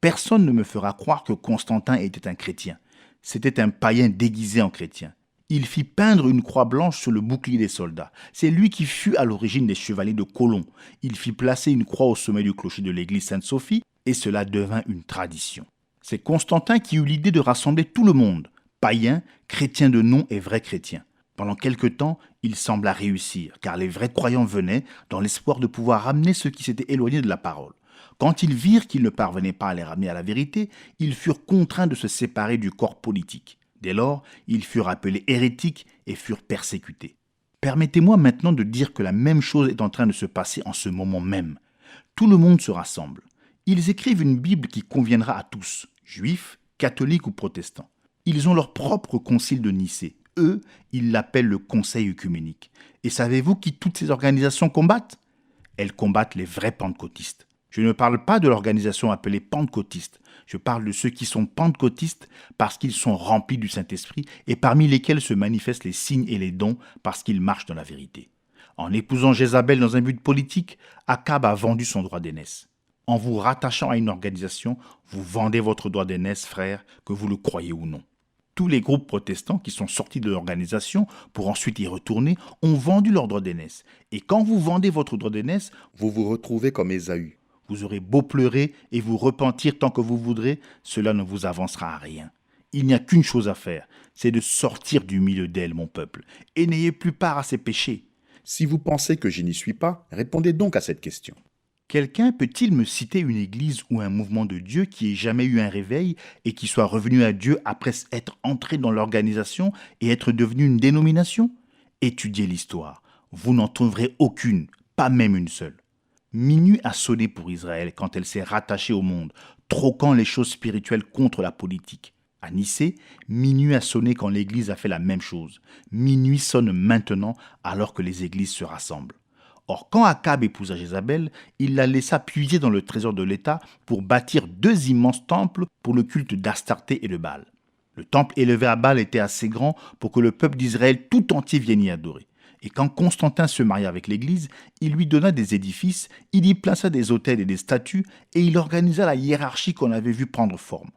Personne ne me fera croire que Constantin était un chrétien. C'était un païen déguisé en chrétien. Il fit peindre une croix blanche sur le bouclier des soldats. C'est lui qui fut à l'origine des chevaliers de Colomb. Il fit placer une croix au sommet du clocher de l'église Sainte-Sophie et cela devint une tradition. C'est Constantin qui eut l'idée de rassembler tout le monde, païens, chrétiens de nom et vrais chrétiens. Pendant quelque temps, il sembla réussir, car les vrais croyants venaient dans l'espoir de pouvoir ramener ceux qui s'étaient éloignés de la parole. Quand ils virent qu'ils ne parvenaient pas à les ramener à la vérité, ils furent contraints de se séparer du corps politique. Dès lors, ils furent appelés hérétiques et furent persécutés. Permettez-moi maintenant de dire que la même chose est en train de se passer en ce moment même. Tout le monde se rassemble. Ils écrivent une Bible qui conviendra à tous, juifs, catholiques ou protestants. Ils ont leur propre concile de Nicée. Eux, ils l'appellent le Conseil œcuménique. Et savez-vous qui toutes ces organisations combattent? Elles combattent les vrais pentecôtistes. Je ne parle pas de l'organisation appelée pentecôtiste. Je parle de ceux qui sont pentecôtistes parce qu'ils sont remplis du Saint-Esprit et parmi lesquels se manifestent les signes et les dons parce qu'ils marchent dans la vérité. En épousant Jézabel dans un but politique, Akab a vendu son droit d'aînesse. En vous rattachant à une organisation, vous vendez votre droit d'aînesse, frère, que vous le croyez ou non. Tous les groupes protestants qui sont sortis de l'organisation pour ensuite y retourner ont vendu leur droit d'aînesse. Et quand vous vendez votre droit d'aînesse, Vous vous retrouvez comme Ésaü. vous aurez beau pleurer et vous repentir tant que vous voudrez, cela ne vous avancera à rien. Il n'y a qu'une chose à faire, c'est de sortir du milieu d'elle, mon peuple, et n'ayez plus part à ses péchés. Si vous pensez que je n'y suis pas, répondez donc à cette question. Quelqu'un peut-il me citer une église ou un mouvement de Dieu qui ait jamais eu un réveil et qui soit revenu à Dieu après être entré dans l'organisation et être devenu une dénomination? Étudiez l'histoire. Vous n'en trouverez aucune, pas même une seule. Minuit a sonné pour Israël quand elle s'est rattachée au monde, troquant les choses spirituelles contre la politique. À Nicée, minuit a sonné quand l'Église a fait la même chose. Minuit sonne maintenant alors que les églises se rassemblent. Or, quand Akab épousa Jézabel, il la laissa puiser dans le trésor de l'État pour bâtir 2 immenses temples pour le culte d'Astarté et de Baal. Le temple élevé à Baal était assez grand pour que le peuple d'Israël tout entier vienne y adorer. Et quand Constantin se maria avec l'Église, il lui donna des édifices, il y plaça des autels et des statues, et il organisa la hiérarchie qu'on avait vue prendre forme.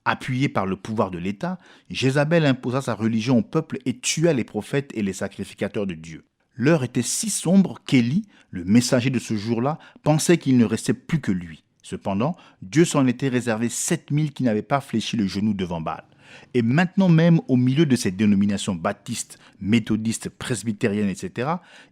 Appuyé par le pouvoir de l'État, Jézabel imposa sa religion au peuple et tua les prophètes et les sacrificateurs de Dieu. L'heure était si sombre qu'Élie, le messager de ce jour-là, pensait qu'il ne restait plus que lui. Cependant, Dieu s'en était réservé 7000 qui n'avaient pas fléchi le genou devant Baal. Et maintenant même, au milieu de ces dénominations baptistes, méthodistes, presbytériennes, etc.,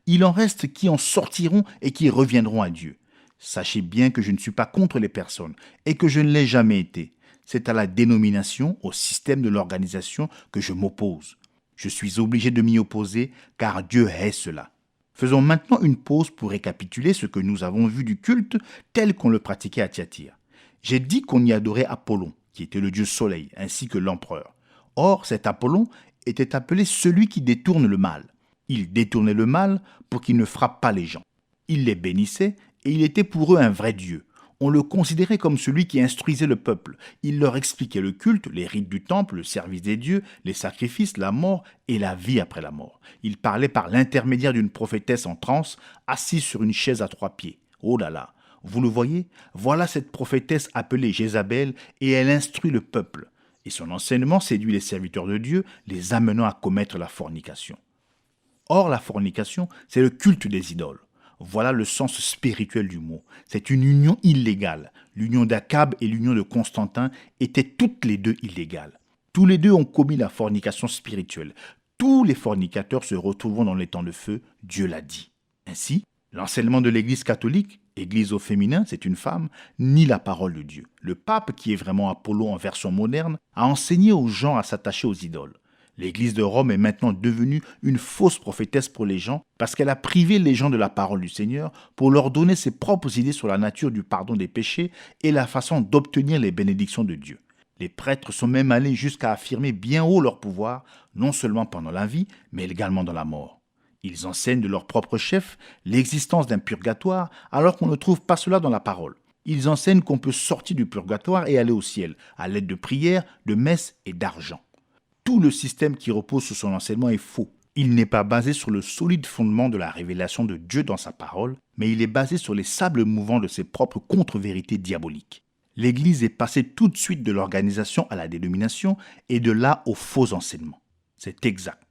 il en reste qui en sortiront et qui reviendront à Dieu. Sachez bien que je ne suis pas contre les personnes et que je ne l'ai jamais été. C'est à la dénomination, au système de l'organisation que je m'oppose. Je suis obligé de m'y opposer car Dieu hait cela. Faisons maintenant une pause pour récapituler ce que nous avons vu du culte tel qu'on le pratiquait à Thyatire. J'ai dit qu'on y adorait Apollon, qui était le dieu soleil, ainsi que l'empereur. Or, cet Apollon était appelé celui qui détourne le mal. Il détournait le mal pour qu'il ne frappe pas les gens. Il les bénissait et il était pour eux un vrai dieu. On le considérait comme celui qui instruisait le peuple. Il leur expliquait le culte, les rites du temple, le service des dieux, les sacrifices, la mort et la vie après la mort. Il parlait par l'intermédiaire d'une prophétesse en transe, assise sur une chaise à 3 pieds. Oh là là! Vous le voyez? Voilà cette prophétesse appelée Jézabel et elle instruit le peuple. Et son enseignement séduit les serviteurs de Dieu, les amenant à commettre la fornication. Or, la fornication, c'est le culte des idoles. Voilà le sens spirituel du mot. C'est une union illégale. L'union d'Akab et l'union de Constantin étaient toutes les deux illégales. Tous les deux ont commis la fornication spirituelle. Tous les fornicateurs se retrouveront dans les temps de feu, Dieu l'a dit. Ainsi, l'enseignement de l'Église catholique, Église au féminin, c'est une femme, nie la parole de Dieu. Le pape, qui est vraiment Apollon en version moderne, a enseigné aux gens à s'attacher aux idoles. L'Église de Rome est maintenant devenue une fausse prophétesse pour les gens parce qu'elle a privé les gens de la parole du Seigneur pour leur donner ses propres idées sur la nature du pardon des péchés et la façon d'obtenir les bénédictions de Dieu. Les prêtres sont même allés jusqu'à affirmer bien haut leur pouvoir, non seulement pendant la vie, mais également dans la mort. Ils enseignent de leur propre chef l'existence d'un purgatoire alors qu'on ne trouve pas cela dans la parole. Ils enseignent qu'on peut sortir du purgatoire et aller au ciel à l'aide de prières, de messes et d'argent. Tout le système qui repose sur son enseignement est faux. Il n'est pas basé sur le solide fondement de la révélation de Dieu dans sa parole, mais il est basé sur les sables mouvants de ses propres contre-vérités diaboliques. L'Église est passée tout de suite de l'organisation à la dénomination et de là aux faux enseignements. C'est exact.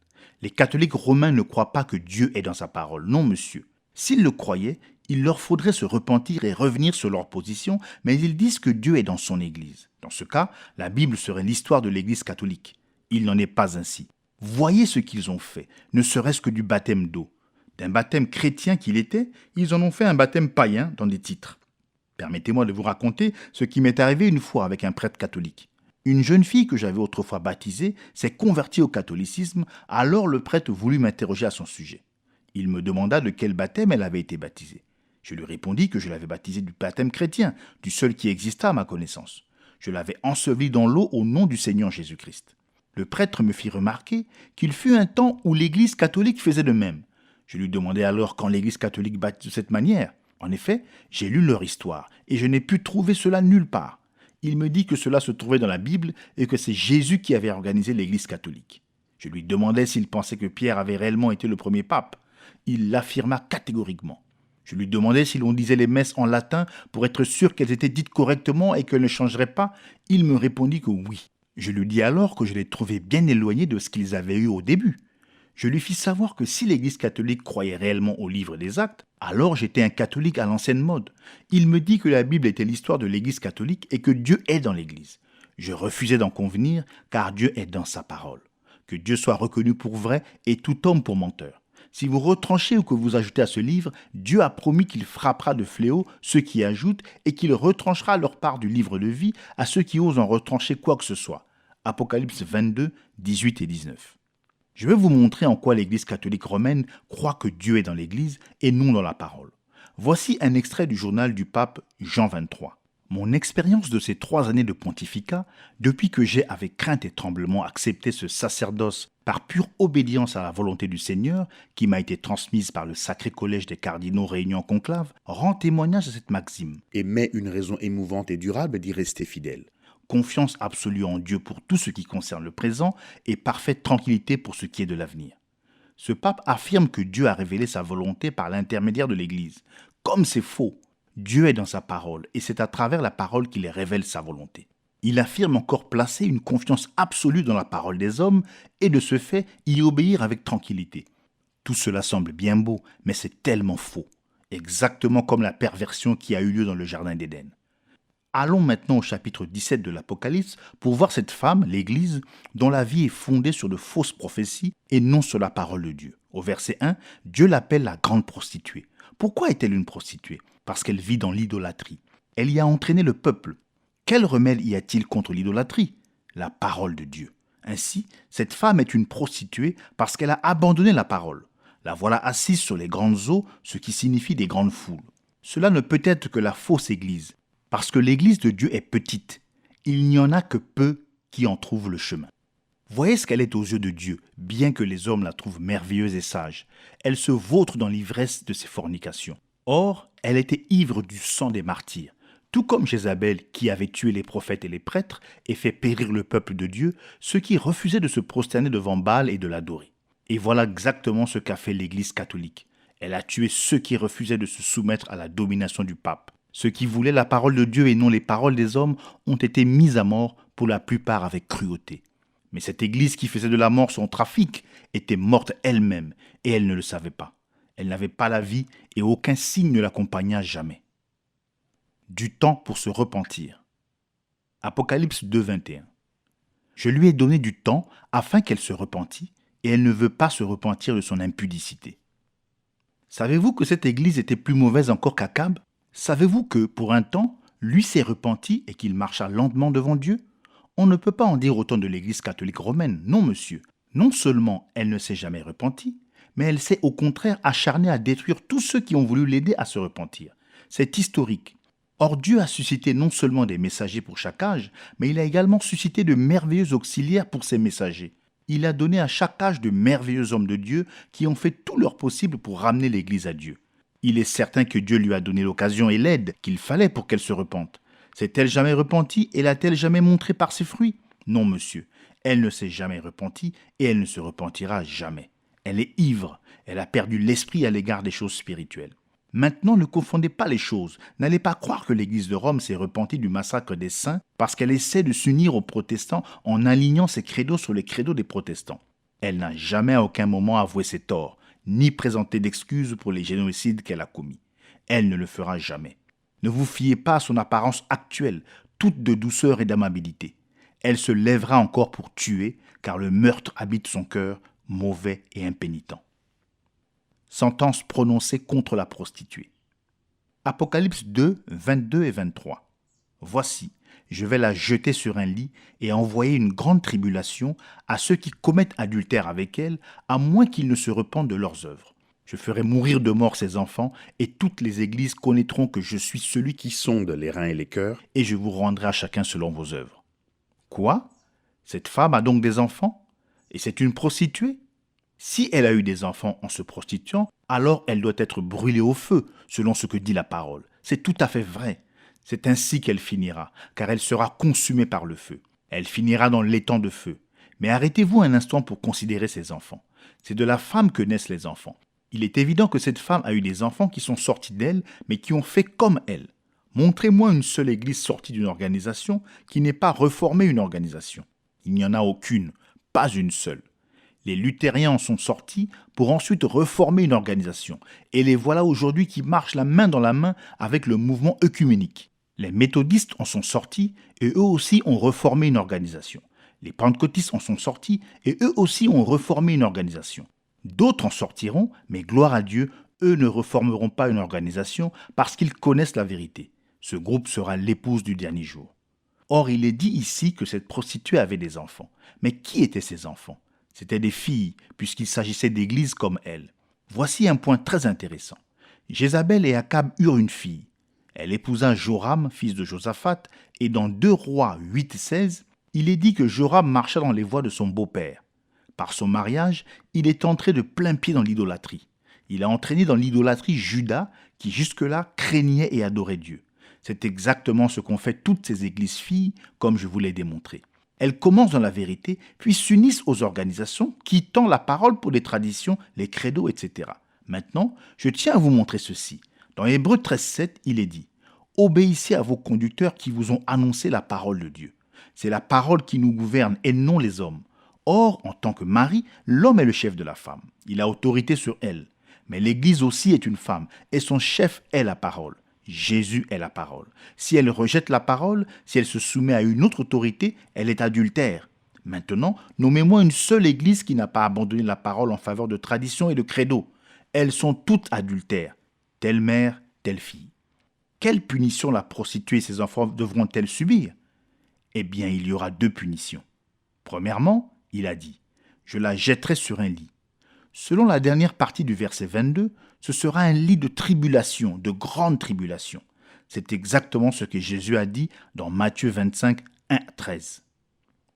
Les catholiques romains ne croient pas que Dieu est dans sa parole. Non, monsieur. S'ils le croyaient, il leur faudrait se repentir et revenir sur leur position, mais ils disent que Dieu est dans son Église. Dans ce cas, la Bible serait l'histoire de l'Église catholique. Il n'en est pas ainsi. Voyez ce qu'ils ont fait, ne serait-ce que du baptême d'eau. D'un baptême chrétien qu'il était, ils en ont fait un baptême païen dans des titres. Permettez-moi de vous raconter ce qui m'est arrivé une fois avec un prêtre catholique. Une jeune fille que j'avais autrefois baptisée s'est convertie au catholicisme, alors le prêtre voulut m'interroger à son sujet. Il me demanda de quel baptême elle avait été baptisée. Je lui répondis que je l'avais baptisée du baptême chrétien, du seul qui exista à ma connaissance. Je l'avais ensevelie dans l'eau au nom du Seigneur Jésus-Christ. Le prêtre me fit remarquer qu'il fut un temps où l'Église catholique faisait de même. Je lui demandai alors quand l'Église catholique baptise de cette manière. En effet, j'ai lu leur histoire et je n'ai pu trouver cela nulle part. Il me dit que cela se trouvait dans la Bible et que c'est Jésus qui avait organisé l'Église catholique. Je lui demandai s'il pensait que Pierre avait réellement été le premier pape. Il l'affirma catégoriquement. Je lui demandai si l'on disait les messes en latin pour être sûr qu'elles étaient dites correctement et qu'elles ne changeraient pas. Il me répondit que oui. Je lui dis alors que je les trouvais bien éloignés de ce qu'ils avaient eu au début. Je lui fis savoir que si l'Église catholique croyait réellement au livre des actes, alors j'étais un catholique à l'ancienne mode. Il me dit que la Bible était l'histoire de l'Église catholique et que Dieu est dans l'Église. Je refusais d'en convenir car Dieu est dans sa parole. Que Dieu soit reconnu pour vrai et tout homme pour menteur. Si vous retranchez ou que vous ajoutez à ce livre, Dieu a promis qu'il frappera de fléau ceux qui ajoutent et qu'il retranchera leur part du livre de vie à ceux qui osent en retrancher quoi que ce soit. Apocalypse 22, 18 et 19. Je vais vous montrer en quoi l'Église catholique romaine croit que Dieu est dans l'Église et non dans la parole. Voici un extrait du journal du pape Jean 23. Mon expérience de ces 3 années de pontificat, depuis que j'ai avec crainte et tremblement accepté ce sacerdoce par pure obéissance à la volonté du Seigneur, qui m'a été transmise par le sacré collège des cardinaux réunis en conclave, rend témoignage de cette maxime. Et met une raison émouvante et durable d'y rester fidèle. Confiance absolue en Dieu pour tout ce qui concerne le présent et parfaite tranquillité pour ce qui est de l'avenir. Ce pape affirme que Dieu a révélé sa volonté par l'intermédiaire de l'Église. Comme c'est faux, Dieu est dans sa parole et c'est à travers la parole qu'il révèle sa volonté. Il affirme encore placer une confiance absolue dans la parole des hommes et de ce fait y obéir avec tranquillité. Tout cela semble bien beau, mais c'est tellement faux. Exactement comme la perversion qui a eu lieu dans le jardin d'Éden. Allons maintenant au chapitre 17 de l'Apocalypse pour voir cette femme, l'Église, dont la vie est fondée sur de fausses prophéties et non sur la parole de Dieu. Au verset 1, Dieu l'appelle la grande prostituée. Pourquoi est-elle une prostituée? Parce qu'elle vit dans l'idolâtrie. Elle y a entraîné le peuple. Quel remède y a-t-il contre l'idolâtrie? La parole de Dieu. Ainsi, cette femme est une prostituée parce qu'elle a abandonné la parole. La voilà assise sur les grandes eaux, ce qui signifie des grandes foules. Cela ne peut être que la fausse Église. Parce que l'Église de Dieu est petite, il n'y en a que peu qui en trouvent le chemin. Voyez ce qu'elle est aux yeux de Dieu, bien que les hommes la trouvent merveilleuse et sage. Elle se vautre dans l'ivresse de ses fornications. Or, elle était ivre du sang des martyrs. Tout comme Jézabel qui avait tué les prophètes et les prêtres et fait périr le peuple de Dieu, ceux qui refusaient de se prosterner devant Baal et de l'adorer. Et voilà exactement ce qu'a fait l'Église catholique. Elle a tué ceux qui refusaient de se soumettre à la domination du pape. Ceux qui voulaient la parole de Dieu et non les paroles des hommes ont été mis à mort, pour la plupart avec cruauté. Mais cette Église qui faisait de la mort son trafic était morte elle-même et elle ne le savait pas. Elle n'avait pas la vie et aucun signe ne l'accompagna jamais. Du temps pour se repentir. Apocalypse 2, 21. Je lui ai donné du temps afin qu'elle se repentît et elle ne veut pas se repentir de son impudicité. Savez-vous que cette Église était plus mauvaise encore qu'Akab? Savez-vous que, pour un temps, lui s'est repenti et qu'il marcha lentement devant Dieu? On ne peut pas en dire autant de l'Église catholique romaine, non monsieur. Non seulement elle ne s'est jamais repentie, mais elle s'est au contraire acharnée à détruire tous ceux qui ont voulu l'aider à se repentir. C'est historique. Or, Dieu a suscité non seulement des messagers pour chaque âge, mais il a également suscité de merveilleux auxiliaires pour ces messagers. Il a donné à chaque âge de merveilleux hommes de Dieu qui ont fait tout leur possible pour ramener l'Église à Dieu. Il est certain que Dieu lui a donné l'occasion et l'aide qu'il fallait pour qu'elle se repente. S'est-elle jamais repentie et l'a-t-elle jamais montré par ses fruits? Non, monsieur. Elle ne s'est jamais repentie et elle ne se repentira jamais. Elle est ivre. Elle a perdu l'esprit à l'égard des choses spirituelles. Maintenant, ne confondez pas les choses. N'allez pas croire que l'Église de Rome s'est repentie du massacre des saints parce qu'elle essaie de s'unir aux protestants en alignant ses credos sur les credos des protestants. Elle n'a jamais à aucun moment avoué ses torts, ni présenté d'excuses pour les génocides qu'elle a commis. Elle ne le fera jamais. Ne vous fiez pas à son apparence actuelle, toute de douceur et d'amabilité. Elle se lèvera encore pour tuer, car le meurtre habite son cœur, mauvais et impénitent. Sentence prononcée contre la prostituée. Apocalypse 2, 22 et 23. Voici, je vais la jeter sur un lit et envoyer une grande tribulation à ceux qui commettent adultère avec elle, à moins qu'ils ne se repentent de leurs œuvres. Je ferai mourir de mort ses enfants, et toutes les églises connaîtront que je suis celui qui Sonde les reins et les cœurs. et je vous rendrai à chacun selon vos œuvres. Quoi? Cette femme a donc des enfants? Et c'est une prostituée? Si elle a eu des enfants en se prostituant, alors elle doit être brûlée au feu, selon ce que dit la parole. C'est tout à fait vrai. C'est ainsi qu'elle finira, car elle sera consumée par le feu. Elle finira dans l'étang de feu. Mais arrêtez-vous un instant pour considérer ses enfants. C'est de la femme que naissent les enfants. Il est évident que cette femme a eu des enfants qui sont sortis d'elle, mais qui ont fait comme elle. Montrez-moi une seule église sortie d'une organisation qui n'ait pas reformé une organisation. Il n'y en a aucune, pas une seule. Les luthériens en sont sortis pour ensuite reformer une organisation. Et les voilà aujourd'hui qui marchent la main dans la main avec le mouvement œcuménique. Les méthodistes en sont sortis et eux aussi ont reformé une organisation. Les pentecôtistes en sont sortis et eux aussi ont reformé une organisation. D'autres en sortiront, mais gloire à Dieu, eux ne reformeront pas une organisation parce qu'ils connaissent la vérité. Ce groupe sera l'épouse du dernier jour. Or, il est dit ici que cette prostituée avait des enfants. Mais qui étaient ces enfants? C'étaient des filles, puisqu'il s'agissait d'églises comme elle. Voici un point très intéressant. Jézabel et Akab eurent une fille. Elle épousa Joram, fils de Josaphat, et dans 2 Rois 8-16, il est dit que Joram marcha dans les voies de son beau-père. Par son mariage, il est entré de plein pied dans l'idolâtrie. Il a entraîné dans l'idolâtrie Judas, qui jusque-là craignait et adorait Dieu. C'est exactement ce qu'ont fait toutes ces églises filles, comme je vous l'ai démontré. Elles commencent dans la vérité, puis s'unissent aux organisations, quittant la parole pour les traditions, les credos, etc. Maintenant, je tiens à vous montrer ceci. Dans Hébreux 13,7, il est dit « Obéissez à vos conducteurs qui vous ont annoncé la parole de Dieu. C'est la parole qui nous gouverne et non les hommes. Or, en tant que mari, l'homme est le chef de la femme. Il a autorité sur elle. Mais l'Église aussi est une femme, et son chef est la parole. Jésus est la parole. Si elle rejette la parole, si elle se soumet à une autre autorité, elle est adultère. Maintenant, nommez-moi une seule église qui n'a pas abandonné la parole en faveur de traditions et de credo. Elles sont toutes adultères. Telle mère, telle fille. Quelle punition la prostituée et ses enfants devront-elles subir? Eh bien, il y aura 2 punitions. Premièrement, il a dit « Je la jetterai sur un lit ». Selon la dernière partie du verset 22, ce sera un lit de tribulation, de grande tribulation. C'est exactement ce que Jésus a dit dans Matthieu 25, 1-13.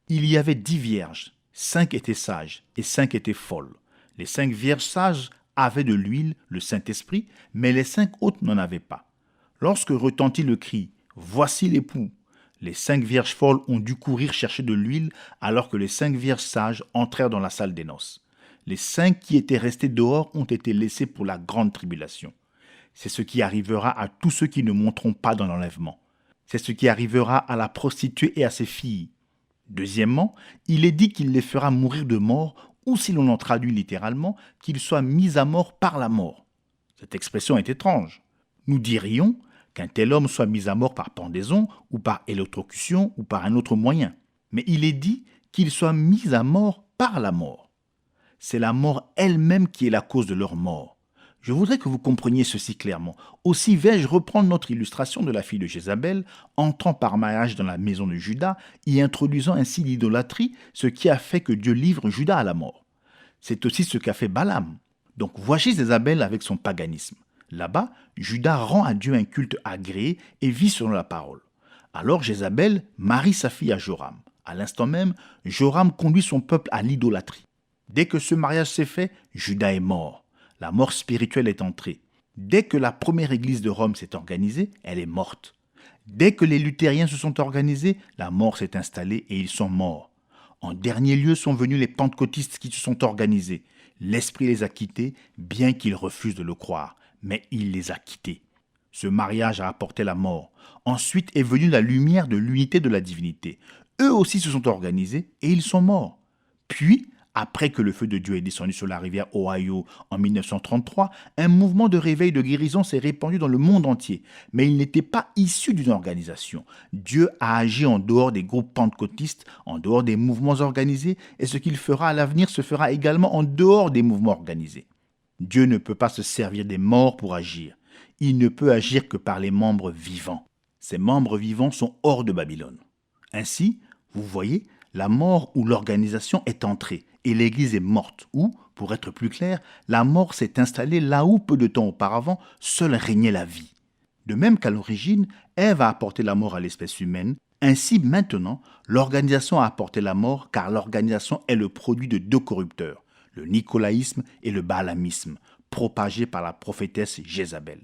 Il y avait 10 vierges, 5 étaient sages et 5 étaient folles. Les 5 vierges sages avaient de l'huile, le Saint-Esprit, mais les 5 autres n'en avaient pas. Lorsque retentit le cri « Voici l'époux », les 5 vierges folles ont dû courir chercher de l'huile alors que les 5 vierges sages entrèrent dans la salle des noces. Les 5 qui étaient restés dehors ont été laissés pour la grande tribulation. C'est ce qui arrivera à tous ceux qui ne monteront pas dans l'enlèvement. C'est ce qui arrivera à la prostituée et à ses filles. Deuxièmement, il est dit qu'il les fera mourir de mort, ou si l'on en traduit littéralement, qu'ils soient mis à mort par la mort. Cette expression est étrange. Nous dirions qu'un tel homme soit mis à mort par pendaison, ou par électrocution, ou par un autre moyen. Mais il est dit qu'il soit mis à mort par la mort. C'est la mort elle-même qui est la cause de leur mort. Je voudrais que vous compreniez ceci clairement. Aussi vais-je reprendre notre illustration de la fille de Jézabel, entrant par mariage dans la maison de Juda, y introduisant ainsi l'idolâtrie, ce qui a fait que Dieu livre Juda à la mort. C'est aussi ce qu'a fait Balaam. Donc voici Jézabel avec son paganisme. Là-bas, Juda rend à Dieu un culte agréé et vit selon la parole. Alors Jézabel marie sa fille à Joram. À l'instant même, Joram conduit son peuple à l'idolâtrie. Dès que ce mariage s'est fait, Juda est mort. La mort spirituelle est entrée. Dès que la première église de Rome s'est organisée, elle est morte. Dès que les luthériens se sont organisés, la mort s'est installée et ils sont morts. En dernier lieu sont venus les pentecôtistes qui se sont organisés. L'Esprit les a quittés, bien qu'ils refusent de le croire, mais il les a quittés. Ce mariage a apporté la mort. Ensuite est venue la lumière de l'unité de la divinité. Eux aussi se sont organisés et ils sont morts. Puis, après que le feu de Dieu est descendu sur la rivière Ohio en 1933, un mouvement de réveil de guérison s'est répandu dans le monde entier. Mais il n'était pas issu d'une organisation. Dieu a agi en dehors des groupes pentecôtistes, en dehors des mouvements organisés, et ce qu'il fera à l'avenir se fera également en dehors des mouvements organisés. Dieu ne peut pas se servir des morts pour agir. Il ne peut agir que par les membres vivants. Ces membres vivants sont hors de Babylone. Ainsi, vous voyez, la mort ou l'organisation est entrée et l'Église est morte, ou, pour être plus clair, la mort s'est installée là où, peu de temps auparavant, seule régnait la vie. De même qu'à l'origine, Ève a apporté la mort à l'espèce humaine, ainsi maintenant, l'organisation a apporté la mort car l'organisation est le produit de deux corrupteurs, le nicolaïsme et le baalamisme, propagés par la prophétesse Jézabel.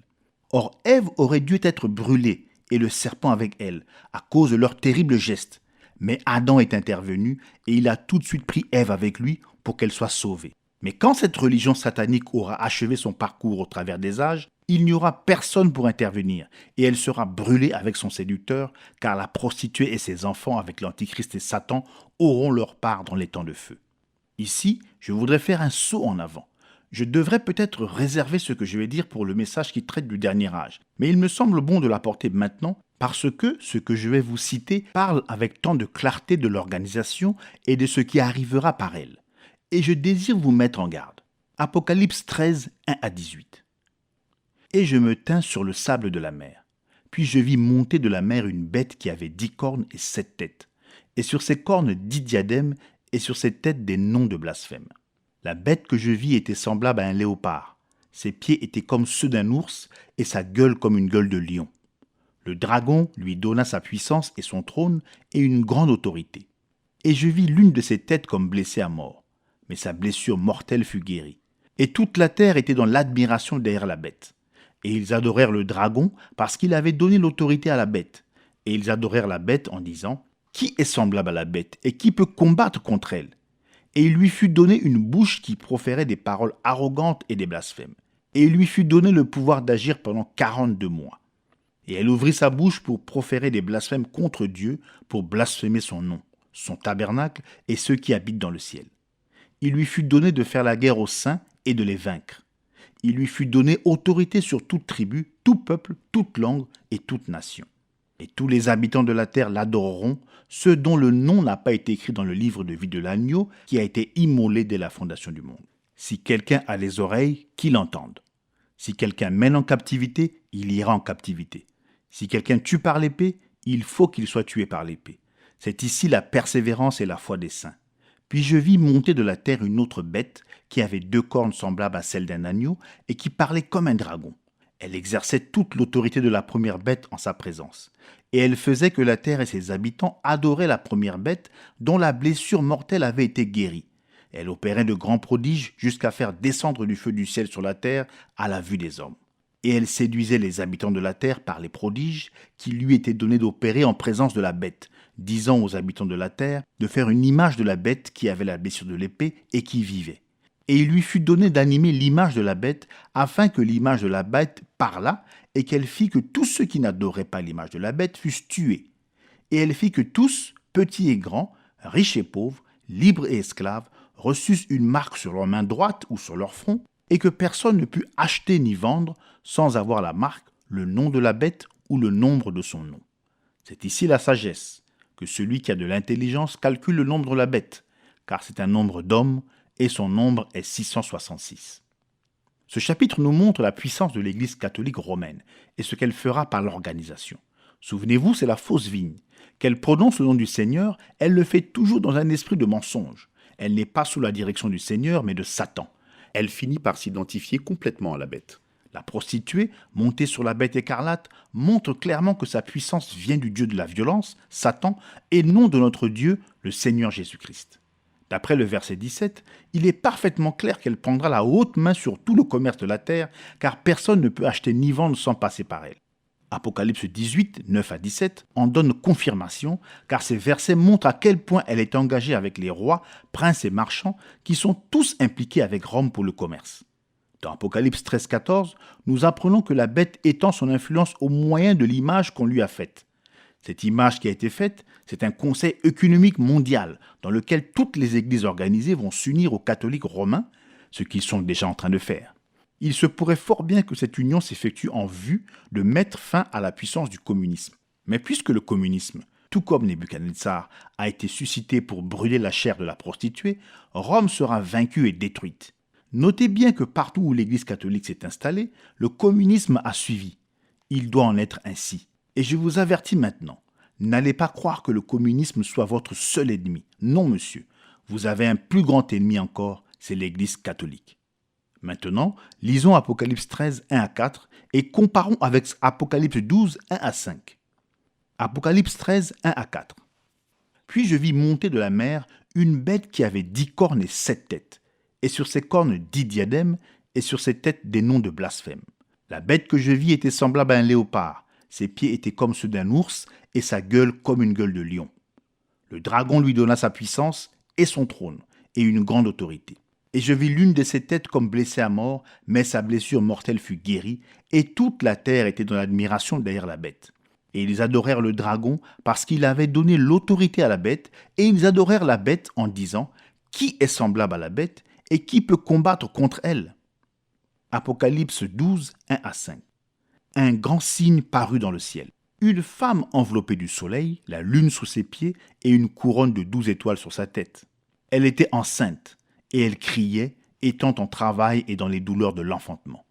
Or, Ève aurait dû être brûlée, et le serpent avec elle, à cause de leur terrible geste. Mais Adam est intervenu et il a tout de suite pris Ève avec lui pour qu'elle soit sauvée. Mais quand cette religion satanique aura achevé son parcours au travers des âges, il n'y aura personne pour intervenir et elle sera brûlée avec son séducteur car la prostituée et ses enfants avec l'Antichrist et Satan auront leur part dans les temps de feu. Ici, je voudrais faire un saut en avant. Je devrais peut-être réserver ce que je vais dire pour le message qui traite du dernier âge, mais il me semble bon de l'apporter maintenant parce que ce que je vais vous citer parle avec tant de clarté de l'organisation et de ce qui arrivera par elle. Et je désire vous mettre en garde. Apocalypse 13, 1 à 18. Et je me tins sur le sable de la mer. Puis je vis monter de la mer une bête qui avait 10 cornes et 7 têtes. Et sur ses cornes 10 diadèmes et sur ses têtes des noms de blasphème. La bête que je vis était semblable à un léopard. Ses pieds étaient comme ceux d'un ours et sa gueule comme une gueule de lion. Le dragon lui donna sa puissance et son trône et une grande autorité. Et je vis l'une de ses têtes comme blessée à mort, mais sa blessure mortelle fut guérie. Et toute la terre était dans l'admiration derrière la bête. Et ils adorèrent le dragon parce qu'il avait donné l'autorité à la bête. Et ils adorèrent la bête en disant « Qui est semblable à la bête et qui peut combattre contre elle ?» Et il lui fut donné une bouche qui proférait des paroles arrogantes et des blasphèmes. Et il lui fut donné le pouvoir d'agir pendant 42 mois. Et elle ouvrit sa bouche pour proférer des blasphèmes contre Dieu, pour blasphémer son nom, son tabernacle et ceux qui habitent dans le ciel. Il lui fut donné de faire la guerre aux saints et de les vaincre. Il lui fut donné autorité sur toute tribu, tout peuple, toute langue et toute nation. Et tous les habitants de la terre l'adoreront, ceux dont le nom n'a pas été écrit dans le livre de vie de l'agneau qui a été immolé dès la fondation du monde. Si quelqu'un a les oreilles, qu'il entende. Si quelqu'un mène en captivité, il ira en captivité. Si quelqu'un tue par l'épée, il faut qu'il soit tué par l'épée. C'est ici la persévérance et la foi des saints. Puis je vis monter de la terre une autre bête qui avait 2 cornes semblables à celles d'un agneau et qui parlait comme un dragon. Elle exerçait toute l'autorité de la première bête en sa présence. Et elle faisait que la terre et ses habitants adoraient la première bête dont la blessure mortelle avait été guérie. Elle opérait de grands prodiges jusqu'à faire descendre du feu du ciel sur la terre à la vue des hommes. Et elle séduisait les habitants de la terre par les prodiges qui lui étaient donnés d'opérer en présence de la bête, disant aux habitants de la terre de faire une image de la bête qui avait la blessure de l'épée et qui vivait. Et il lui fut donné d'animer l'image de la bête, afin que l'image de la bête parlât, et qu'elle fit que tous ceux qui n'adoraient pas l'image de la bête fussent tués. Et elle fit que tous, petits et grands, riches et pauvres, libres et esclaves, reçussent une marque sur leur main droite ou sur leur front, et que personne ne put acheter ni vendre sans avoir la marque, le nom de la bête ou le nombre de son nom. C'est ici la sagesse, que celui qui a de l'intelligence calcule le nombre de la bête, car c'est un nombre d'hommes, et son nombre est 666. Ce chapitre nous montre la puissance de l'Église catholique romaine et ce qu'elle fera par l'organisation. Souvenez-vous, c'est la fausse vigne. Qu'elle prononce le nom du Seigneur, elle le fait toujours dans un esprit de mensonge. Elle n'est pas sous la direction du Seigneur, mais de Satan. Elle finit par s'identifier complètement à la bête. La prostituée, montée sur la bête écarlate, montre clairement que sa puissance vient du Dieu de la violence, Satan, et non de notre Dieu, le Seigneur Jésus-Christ. D'après le verset 17, il est parfaitement clair qu'elle prendra la haute main sur tout le commerce de la terre, car personne ne peut acheter ni vendre sans passer par elle. Apocalypse 18, 9 à 17 en donne confirmation, car ces versets montrent à quel point elle est engagée avec les rois, princes et marchands, qui sont tous impliqués avec Rome pour le commerce. Dans Apocalypse 13, 14, nous apprenons que la bête étend son influence au moyen de l'image qu'on lui a faite. Cette image qui a été faite, c'est un conseil œcuménique mondial dans lequel toutes les églises organisées vont s'unir aux catholiques romains, ce qu'ils sont déjà en train de faire. Il se pourrait fort bien que cette union s'effectue en vue de mettre fin à la puissance du communisme. Mais puisque le communisme, tout comme Nebuchadnezzar, a été suscité pour brûler la chair de la prostituée, Rome sera vaincue et détruite. Notez bien que partout où l'Église catholique s'est installée, le communisme a suivi. Il doit en être ainsi. Et je vous avertis maintenant, n'allez pas croire que le communisme soit votre seul ennemi. Non, monsieur, vous avez un plus grand ennemi encore, c'est l'Église catholique. Maintenant, lisons Apocalypse 13, 1 à 4 et comparons avec Apocalypse 12, 1 à 5. Apocalypse 13, 1 à 4. Puis je vis monter de la mer une bête qui avait 10 cornes et 7 têtes, et sur ses cornes 10 diadèmes, et sur ses têtes des noms de blasphème. La bête que je vis était semblable à un léopard, ses pieds étaient comme ceux d'un ours, et sa gueule comme une gueule de lion. Le dragon lui donna sa puissance et son trône, et une grande autorité. Et je vis l'une de ses têtes comme blessée à mort, mais sa blessure mortelle fut guérie, et toute la terre était dans l'admiration derrière la bête. Et ils adorèrent le dragon parce qu'il avait donné l'autorité à la bête, et ils adorèrent la bête en disant « Qui est semblable à la bête, et qui peut combattre contre elle ?» Apocalypse 12, 1 à 5. Un grand signe parut dans le ciel. Une femme enveloppée du soleil, la lune sous ses pieds, et une couronne de 12 étoiles sur sa tête. Elle était enceinte. Et elle criait, étant en travail et dans les douleurs de l'enfantement.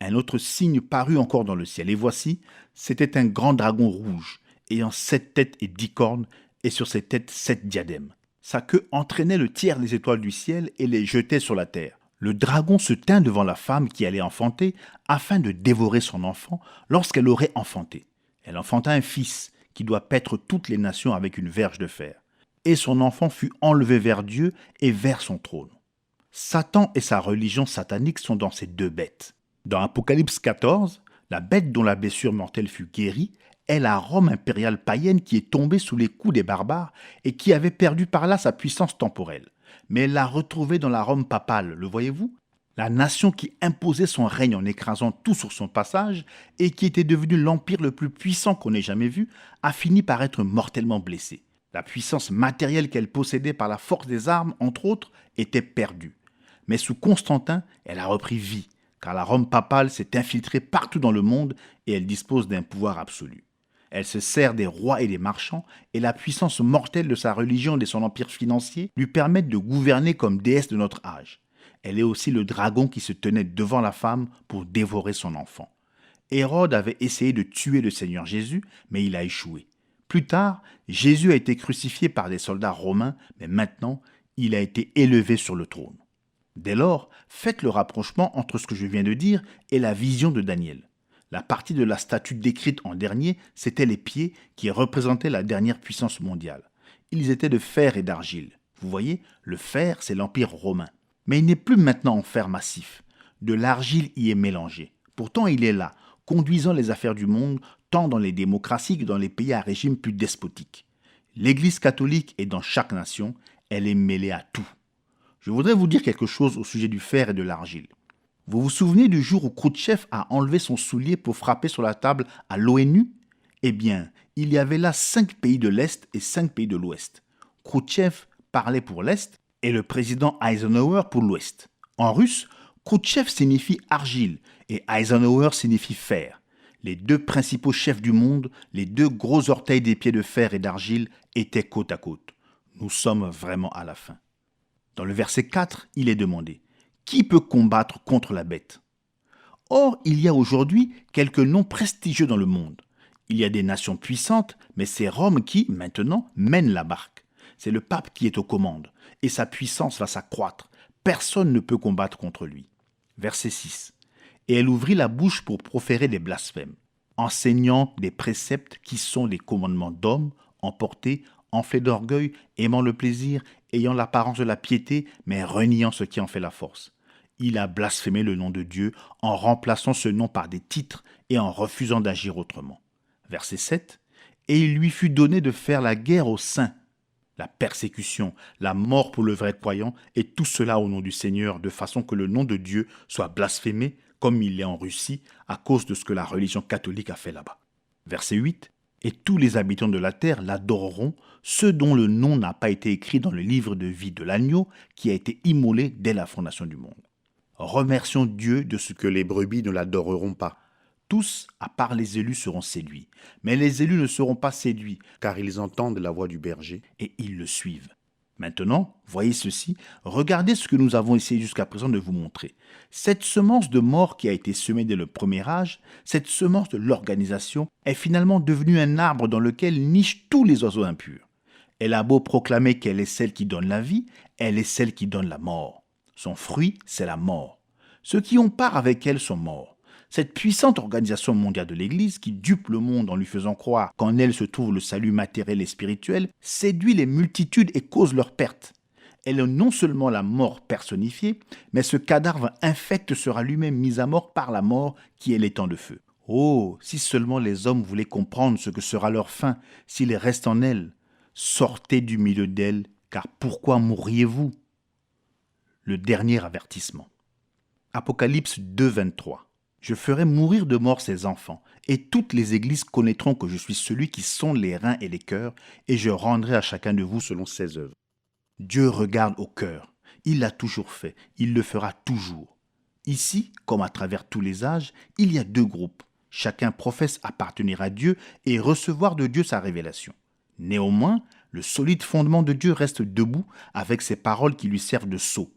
Un autre signe parut encore dans le ciel, et voici, c'était un grand dragon rouge, ayant 7 têtes et 10 cornes, et sur ses têtes 7 diadèmes. Sa queue entraînait le tiers des étoiles du ciel et les jetait sur la terre. Le dragon se tint devant la femme qui allait enfanter, afin de dévorer son enfant lorsqu'elle aurait enfanté. Elle enfanta un fils, qui doit paître toutes les nations avec une verge de fer. Et son enfant fut enlevé vers Dieu et vers son trône. Satan et sa religion satanique sont dans ces deux bêtes. Dans Apocalypse 14, la bête dont la blessure mortelle fut guérie est la Rome impériale païenne qui est tombée sous les coups des barbares et qui avait perdu par là sa puissance temporelle. Mais elle l'a retrouvée dans la Rome papale, le voyez-vous ? La nation qui imposait son règne en écrasant tout sur son passage et qui était devenue l'empire le plus puissant qu'on ait jamais vu, a fini par être mortellement blessée. La puissance matérielle qu'elle possédait par la force des armes, entre autres, était perdue. Mais sous Constantin, elle a repris vie, car la Rome papale s'est infiltrée partout dans le monde et elle dispose d'un pouvoir absolu. Elle se sert des rois et des marchands, et la puissance mortelle de sa religion et de son empire financier lui permettent de gouverner comme déesse de notre âge. Elle est aussi le dragon qui se tenait devant la femme pour dévorer son enfant. Hérode avait essayé de tuer le Seigneur Jésus, mais il a échoué. Plus tard, Jésus a été crucifié par des soldats romains, mais maintenant, il a été élevé sur le trône. Dès lors, faites le rapprochement entre ce que je viens de dire et la vision de Daniel. La partie de la statue décrite en dernier, c'était les pieds qui représentaient la dernière puissance mondiale. Ils étaient de fer et d'argile. Vous voyez, le fer, c'est l'Empire romain. Mais il n'est plus maintenant en fer massif. De l'argile y est mélangée. Pourtant, il est là, conduisant les affaires du monde, tant dans les démocraties que dans les pays à régime plus despotique. L'Église catholique est dans chaque nation, elle est mêlée à tout. Je voudrais vous dire quelque chose au sujet du fer et de l'argile. Vous vous souvenez du jour où Khrouchtchev a enlevé son soulier pour frapper sur la table à l'ONU ? Eh bien, il y avait là 5 pays de l'Est et 5 pays de l'Ouest. Khrouchtchev parlait pour l'Est et le président Eisenhower pour l'Ouest. En russe, Khrouchtchev signifie argile et Eisenhower signifie fer. Les deux principaux chefs du monde, les deux gros orteils des pieds de fer et d'argile, étaient côte à côte. Nous sommes vraiment à la fin. Dans le verset 4, il est demandé « Qui peut combattre contre la bête ?» Or, il y a aujourd'hui quelques noms prestigieux dans le monde. Il y a des nations puissantes, mais c'est Rome qui, maintenant, mène la barque. C'est le pape qui est aux commandes, et sa puissance va s'accroître. Personne ne peut combattre contre lui. Verset 6. Et elle ouvrit la bouche pour proférer des blasphèmes, enseignant des préceptes qui sont les commandements d'hommes, emportés, enflés d'orgueil, aimant le plaisir, ayant l'apparence de la piété, mais reniant ce qui en fait la force. Il a blasphémé le nom de Dieu en remplaçant ce nom par des titres et en refusant d'agir autrement. Verset 7. Et il lui fut donné de faire la guerre aux saints, la persécution, la mort pour le vrai croyant, et tout cela au nom du Seigneur, de façon que le nom de Dieu soit blasphémé, comme il l'est en Russie, à cause de ce que la religion catholique a fait là-bas. Verset 8. Et tous les habitants de la terre l'adoreront, ceux dont le nom n'a pas été écrit dans le livre de vie de l'agneau qui a été immolé dès la fondation du monde. Remercions Dieu de ce que Que les brebis ne l'adoreront pas, tous, à part les élus, seront séduits. Mais les élus ne seront pas séduits, car ils entendent la voix du berger. et ils le suivent. Maintenant, voyez ceci, regardez ce que nous avons essayé jusqu'à présent de vous montrer. Cette semence de mort qui a été semée dès le premier âge, cette semence de l'organisation, est finalement devenue un arbre dans lequel nichent tous les oiseaux impurs. Elle a beau proclamer qu'elle est celle qui donne la vie, elle est celle qui donne la mort. Son fruit, c'est la mort. Ceux qui ont part avec elle sont morts. Cette puissante organisation mondiale de l'Église, qui dupe le monde en lui faisant croire qu'en elle se trouve le salut matériel et spirituel, séduit les multitudes et cause leur perte. Elle est non seulement la mort personnifiée, mais ce cadavre infect sera lui-même mis à mort par la mort qui est l'étang de feu. Oh, si seulement les hommes voulaient comprendre ce que sera leur fin, s'ils restent en elle. Sortez du milieu d'elle, car pourquoi mourriez-vous? Le dernier avertissement. Apocalypse 2, 23. Je ferai mourir de mort ces enfants, et toutes les églises connaîtront que je suis celui qui sonde les reins et les cœurs, et je rendrai à chacun de vous selon ses œuvres. Dieu regarde au cœur. Il l'a toujours fait, il le fera toujours. Ici, comme à travers tous les âges, il y a deux groupes. Chacun professe appartenir à Dieu et recevoir de Dieu sa révélation. Néanmoins, le solide fondement de Dieu reste debout avec ses paroles qui lui servent de sceau.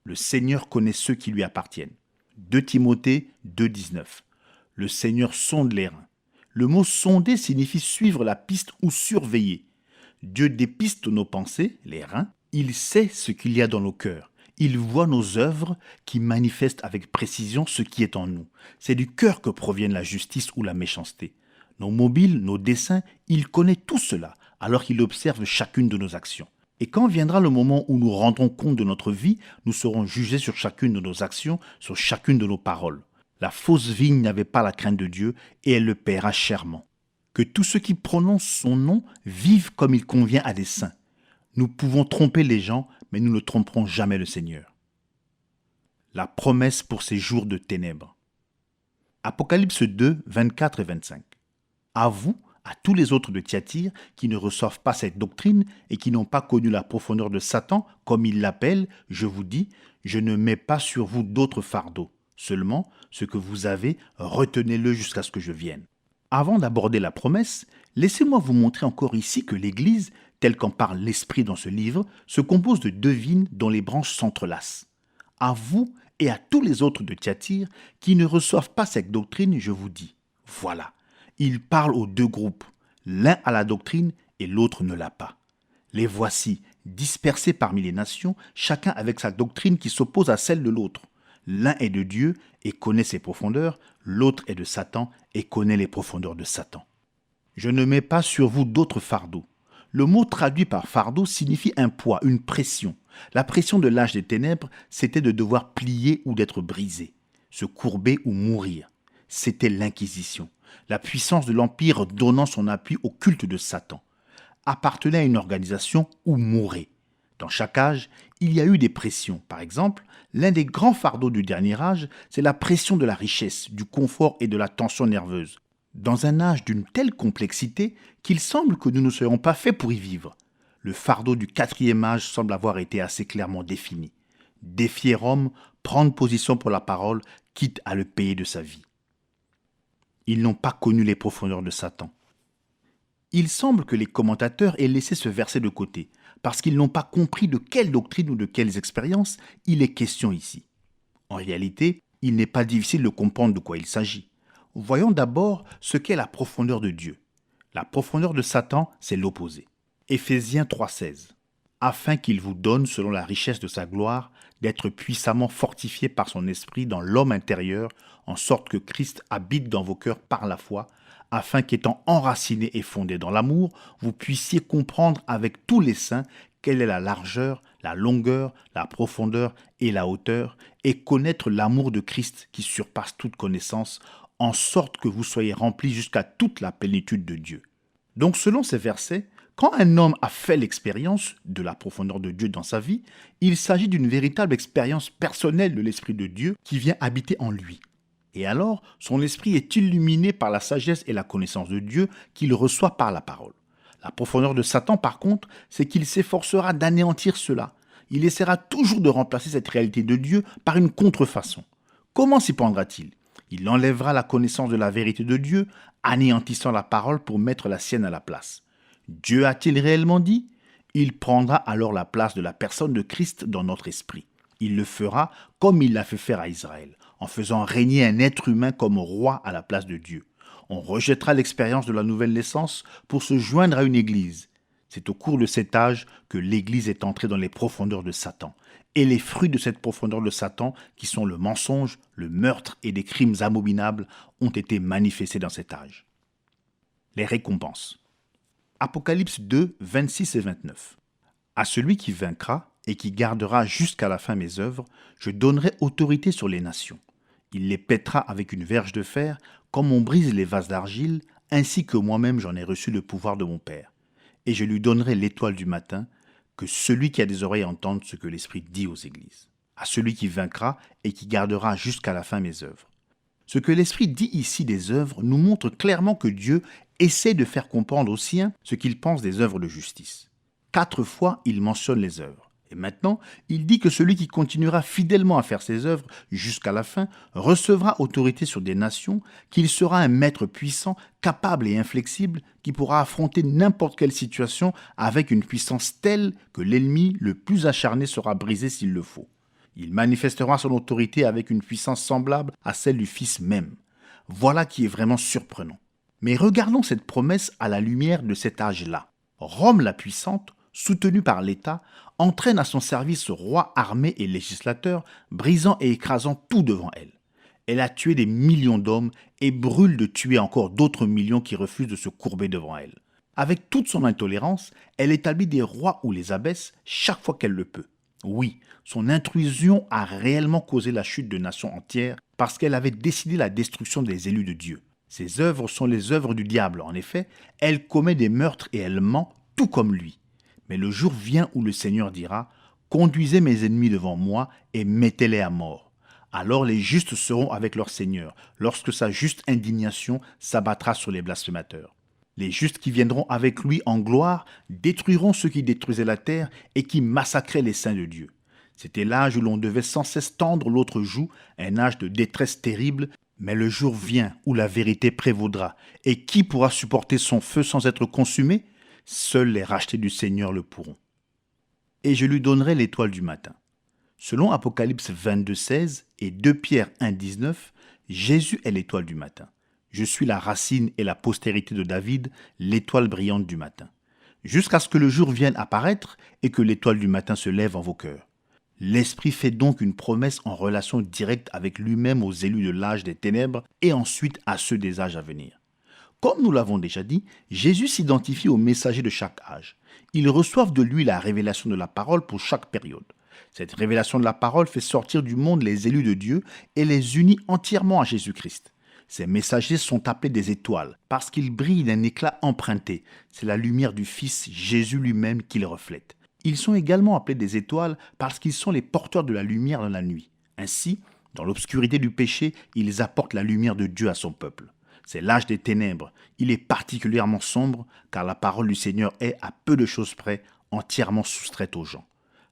Le Seigneur connaît ceux qui lui appartiennent. 2 Timothée 2,19. Le Seigneur sonde les reins. Le mot sonder signifie suivre la piste ou surveiller. Dieu dépiste nos pensées, les reins. Il sait ce qu'il y a dans nos cœurs. Il voit nos œuvres qui manifestent avec précision ce qui est en nous. C'est du cœur que proviennent la justice ou la méchanceté. Nos mobiles, nos desseins, il connaît tout cela, alors qu'il observe chacune de nos actions. Et quand viendra le moment où nous rendrons compte de notre vie, nous serons jugés sur chacune de nos actions, sur chacune de nos paroles. La fausse vigne n'avait pas la crainte de Dieu et elle le paiera chèrement. Que tous ceux qui prononcent son nom vivent comme il convient à des saints. Nous pouvons tromper les gens, mais nous ne tromperons jamais le Seigneur. La promesse pour ces jours de ténèbres. Apocalypse 2, 24 et 25. À vous, à tous les autres de Thyatire qui ne reçoivent pas cette doctrine et qui n'ont pas connu la profondeur de Satan, comme il l'appelle, je vous dis, je ne mets pas sur vous d'autres fardeaux. Seulement, ce que vous avez, retenez-le jusqu'à ce que je vienne. Avant d'aborder la promesse, laissez-moi vous montrer encore ici que l'Église, telle qu'en parle l'Esprit dans ce livre, se compose de deux vignes dont les branches s'entrelacent. À vous et à tous les autres de Thyatire qui ne reçoivent pas cette doctrine, je vous dis, voilà. Il parle aux deux groupes. L'un a la doctrine et l'autre ne l'a pas. Les voici, dispersés parmi les nations, chacun avec sa doctrine qui s'oppose à celle de l'autre. L'un est de Dieu et connaît ses profondeurs, l'autre est de Satan et connaît les profondeurs de Satan. Je ne mets pas sur vous d'autres fardeaux. Le mot traduit par fardeau signifie un poids, une pression. La pression de l'âge des ténèbres, c'était de devoir plier ou d'être brisé, se courber ou mourir. C'était l'Inquisition. La puissance de l'Empire donnant son appui au culte de Satan. Appartenait à une organisation ou mourait. Dans chaque âge, il y a eu des pressions. Par exemple, l'un des grands fardeaux du dernier âge, c'est la pression de la richesse, du confort et de la tension nerveuse. Dans un âge d'une telle complexité qu'il semble que nous ne soyons pas faits pour y vivre. Le fardeau du quatrième âge semble avoir été assez clairement défini. Défier Rome, prendre position pour la parole, quitte à le payer de sa vie. Ils n'ont pas connu les profondeurs de Satan. Il semble que les commentateurs aient laissé ce verset de côté, parce qu'ils n'ont pas compris de quelle doctrine ou de quelles expériences il est question ici. En réalité, Il n'est pas difficile de comprendre de quoi il s'agit. Voyons d'abord ce qu'est la profondeur de Dieu. La profondeur de Satan, c'est l'opposé. Éphésiens 3,16. Afin qu'il vous donne, selon la richesse de sa gloire, d'être puissamment fortifié par son esprit dans l'homme intérieur, en sorte que Christ habite dans vos cœurs par la foi, afin qu'étant enraciné et fondé dans l'amour, vous puissiez comprendre avec tous les saints quelle est la largeur, la longueur, la profondeur et la hauteur, et connaître l'amour de Christ qui surpasse toute connaissance, en sorte que vous soyez remplis jusqu'à toute la plénitude de Dieu. Donc selon ces versets, quand un homme a fait l'expérience de la profondeur de Dieu dans sa vie, il s'agit d'une véritable expérience personnelle de l'Esprit de Dieu qui vient habiter en lui. Et alors, son esprit est illuminé par la sagesse et la connaissance de Dieu qu'il reçoit par la parole. La profondeur de Satan, par contre, c'est qu'il s'efforcera d'anéantir cela. Il essaiera toujours de remplacer cette réalité de Dieu par une contrefaçon. Comment s'y prendra-t-il ? Il enlèvera la connaissance de la vérité de Dieu, anéantissant la parole pour mettre la sienne à la place. Dieu a-t-il réellement dit ? Il prendra alors la place de la personne de Christ dans notre esprit. Il le fera comme il l'a fait faire à Israël, en faisant régner un être humain comme roi à la place de Dieu. On rejettera l'expérience de la nouvelle naissance pour se joindre à une église. C'est au cours de cet âge que l'église est entrée dans les profondeurs de Satan. Et les fruits de cette profondeur de Satan, qui sont le mensonge, le meurtre et des crimes abominables, ont été manifestés dans cet âge. Les récompenses. Apocalypse 2, 26 et 29. À celui qui vaincra et qui gardera jusqu'à la fin mes œuvres, je donnerai autorité sur les nations. Il les pètera avec une verge de fer, comme on brise les vases d'argile, ainsi que moi-même j'en ai reçu le pouvoir de mon Père. Et je lui donnerai l'étoile du matin, que celui qui a des oreilles entende ce que l'Esprit dit aux églises. À celui qui vaincra et qui gardera jusqu'à la fin mes œuvres. Ce que l'Esprit dit ici des œuvres nous montre clairement que Dieu essaie de faire comprendre aux siens ce qu'il pense des œuvres de justice. 4 fois, il mentionne les œuvres. Et maintenant, il dit que celui qui continuera fidèlement à faire ses œuvres jusqu'à la fin recevra autorité sur des nations, qu'il sera un maître puissant, capable et inflexible, qui pourra affronter n'importe quelle situation avec une puissance telle que l'ennemi le plus acharné sera brisé s'il le faut. Il manifestera son autorité avec une puissance semblable à celle du Fils même. Voilà qui est vraiment surprenant. Mais regardons cette promesse à la lumière de cet âge-là. Rome la puissante, soutenue par l'État, entraîne à son service rois armés et législateurs, brisant et écrasant tout devant elle. Elle a tué des millions d'hommes et brûle de tuer encore d'autres millions qui refusent de se courber devant elle. Avec toute son intolérance, elle établit des rois ou les abaisse chaque fois qu'elle le peut. Oui, son intrusion a réellement causé la chute de nations entières parce qu'elle avait décidé la destruction des élus de Dieu. Ses œuvres sont les œuvres du diable. En effet, elle commet des meurtres et elle ment, tout comme lui. Mais le jour vient où le Seigneur dira « Conduisez mes ennemis devant moi et mettez-les à mort. » Alors les justes seront avec leur Seigneur, lorsque sa juste indignation s'abattra sur les blasphémateurs. Les justes qui viendront avec lui en gloire détruiront ceux qui détruisaient la terre et qui massacraient les saints de Dieu. C'était l'âge où l'on devait sans cesse tendre l'autre joue, un âge de détresse terrible, mais le jour vient où la vérité prévaudra. Et qui pourra supporter son feu sans être consumé ? Seuls les rachetés du Seigneur le pourront. Et je lui donnerai l'étoile du matin. Selon Apocalypse 22, 16 et 2 Pierre 1, 19, Jésus est l'étoile du matin. Je suis la racine et la postérité de David, l'étoile brillante du matin. Jusqu'à ce que le jour vienne apparaître et que l'étoile du matin se lève en vos cœurs. L'Esprit fait donc une promesse en relation directe avec lui-même aux élus de l'âge des ténèbres et ensuite à ceux des âges à venir. Comme nous l'avons déjà dit, Jésus s'identifie aux messagers de chaque âge. Ils reçoivent de lui la révélation de la parole pour chaque période. Cette révélation de la parole fait sortir du monde les élus de Dieu et les unit entièrement à Jésus-Christ. Ces messagers sont appelés des étoiles parce qu'ils brillent d'un éclat emprunté. C'est la lumière du Fils Jésus lui-même qu'ils reflètent. Ils sont également appelés des étoiles parce qu'ils sont les porteurs de la lumière dans la nuit. Ainsi, dans l'obscurité du péché, ils apportent la lumière de Dieu à son peuple. C'est l'âge des ténèbres. Il est particulièrement sombre car la parole du Seigneur est, à peu de choses près, entièrement soustraite aux gens.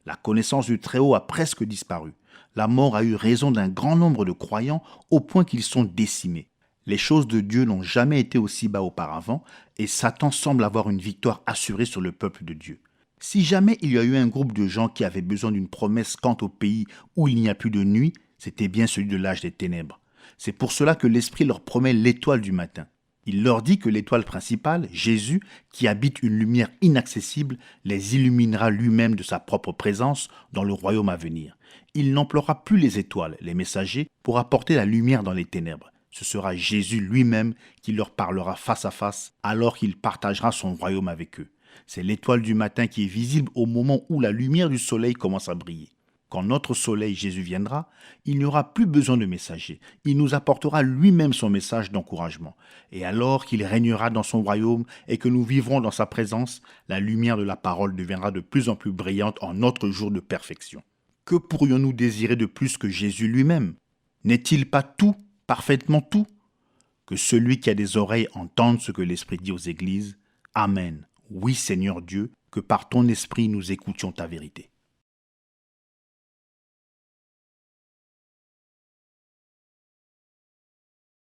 La connaissance du Très-Haut a presque disparu. La mort a eu raison d'un grand nombre de croyants au point qu'ils sont décimés. Les choses de Dieu n'ont jamais été aussi bas auparavant et Satan semble avoir une victoire assurée sur le peuple de Dieu. Si jamais il y a eu un groupe de gens qui avaient besoin d'une promesse quant au pays où il n'y a plus de nuit, C'était bien celui de l'âge des ténèbres. C'est pour cela que l'Esprit leur promet l'étoile du matin. Il leur dit que l'étoile principale, Jésus, qui habite une lumière inaccessible, les illuminera lui-même de sa propre présence dans le royaume à venir. Il n'emploiera plus les étoiles, les messagers, pour apporter la lumière dans les ténèbres. Ce sera Jésus lui-même qui leur parlera face à face alors qu'il partagera son royaume avec eux. C'est l'étoile du matin qui est visible au moment où la lumière du soleil commence à briller. Quand notre soleil Jésus viendra, il n'y aura plus besoin de messagers. Il nous apportera lui-même son message d'encouragement. Et alors qu'il régnera dans son royaume et que nous vivrons dans sa présence, la lumière de la parole deviendra de plus en plus brillante en notre jour de perfection. Que pourrions-nous désirer de plus que Jésus lui-même? N'est-il pas tout, parfaitement tout? Que celui qui a des oreilles entende ce que l'Esprit dit aux églises. Amen. Oui, Seigneur Dieu, que par ton Esprit nous écoutions ta vérité.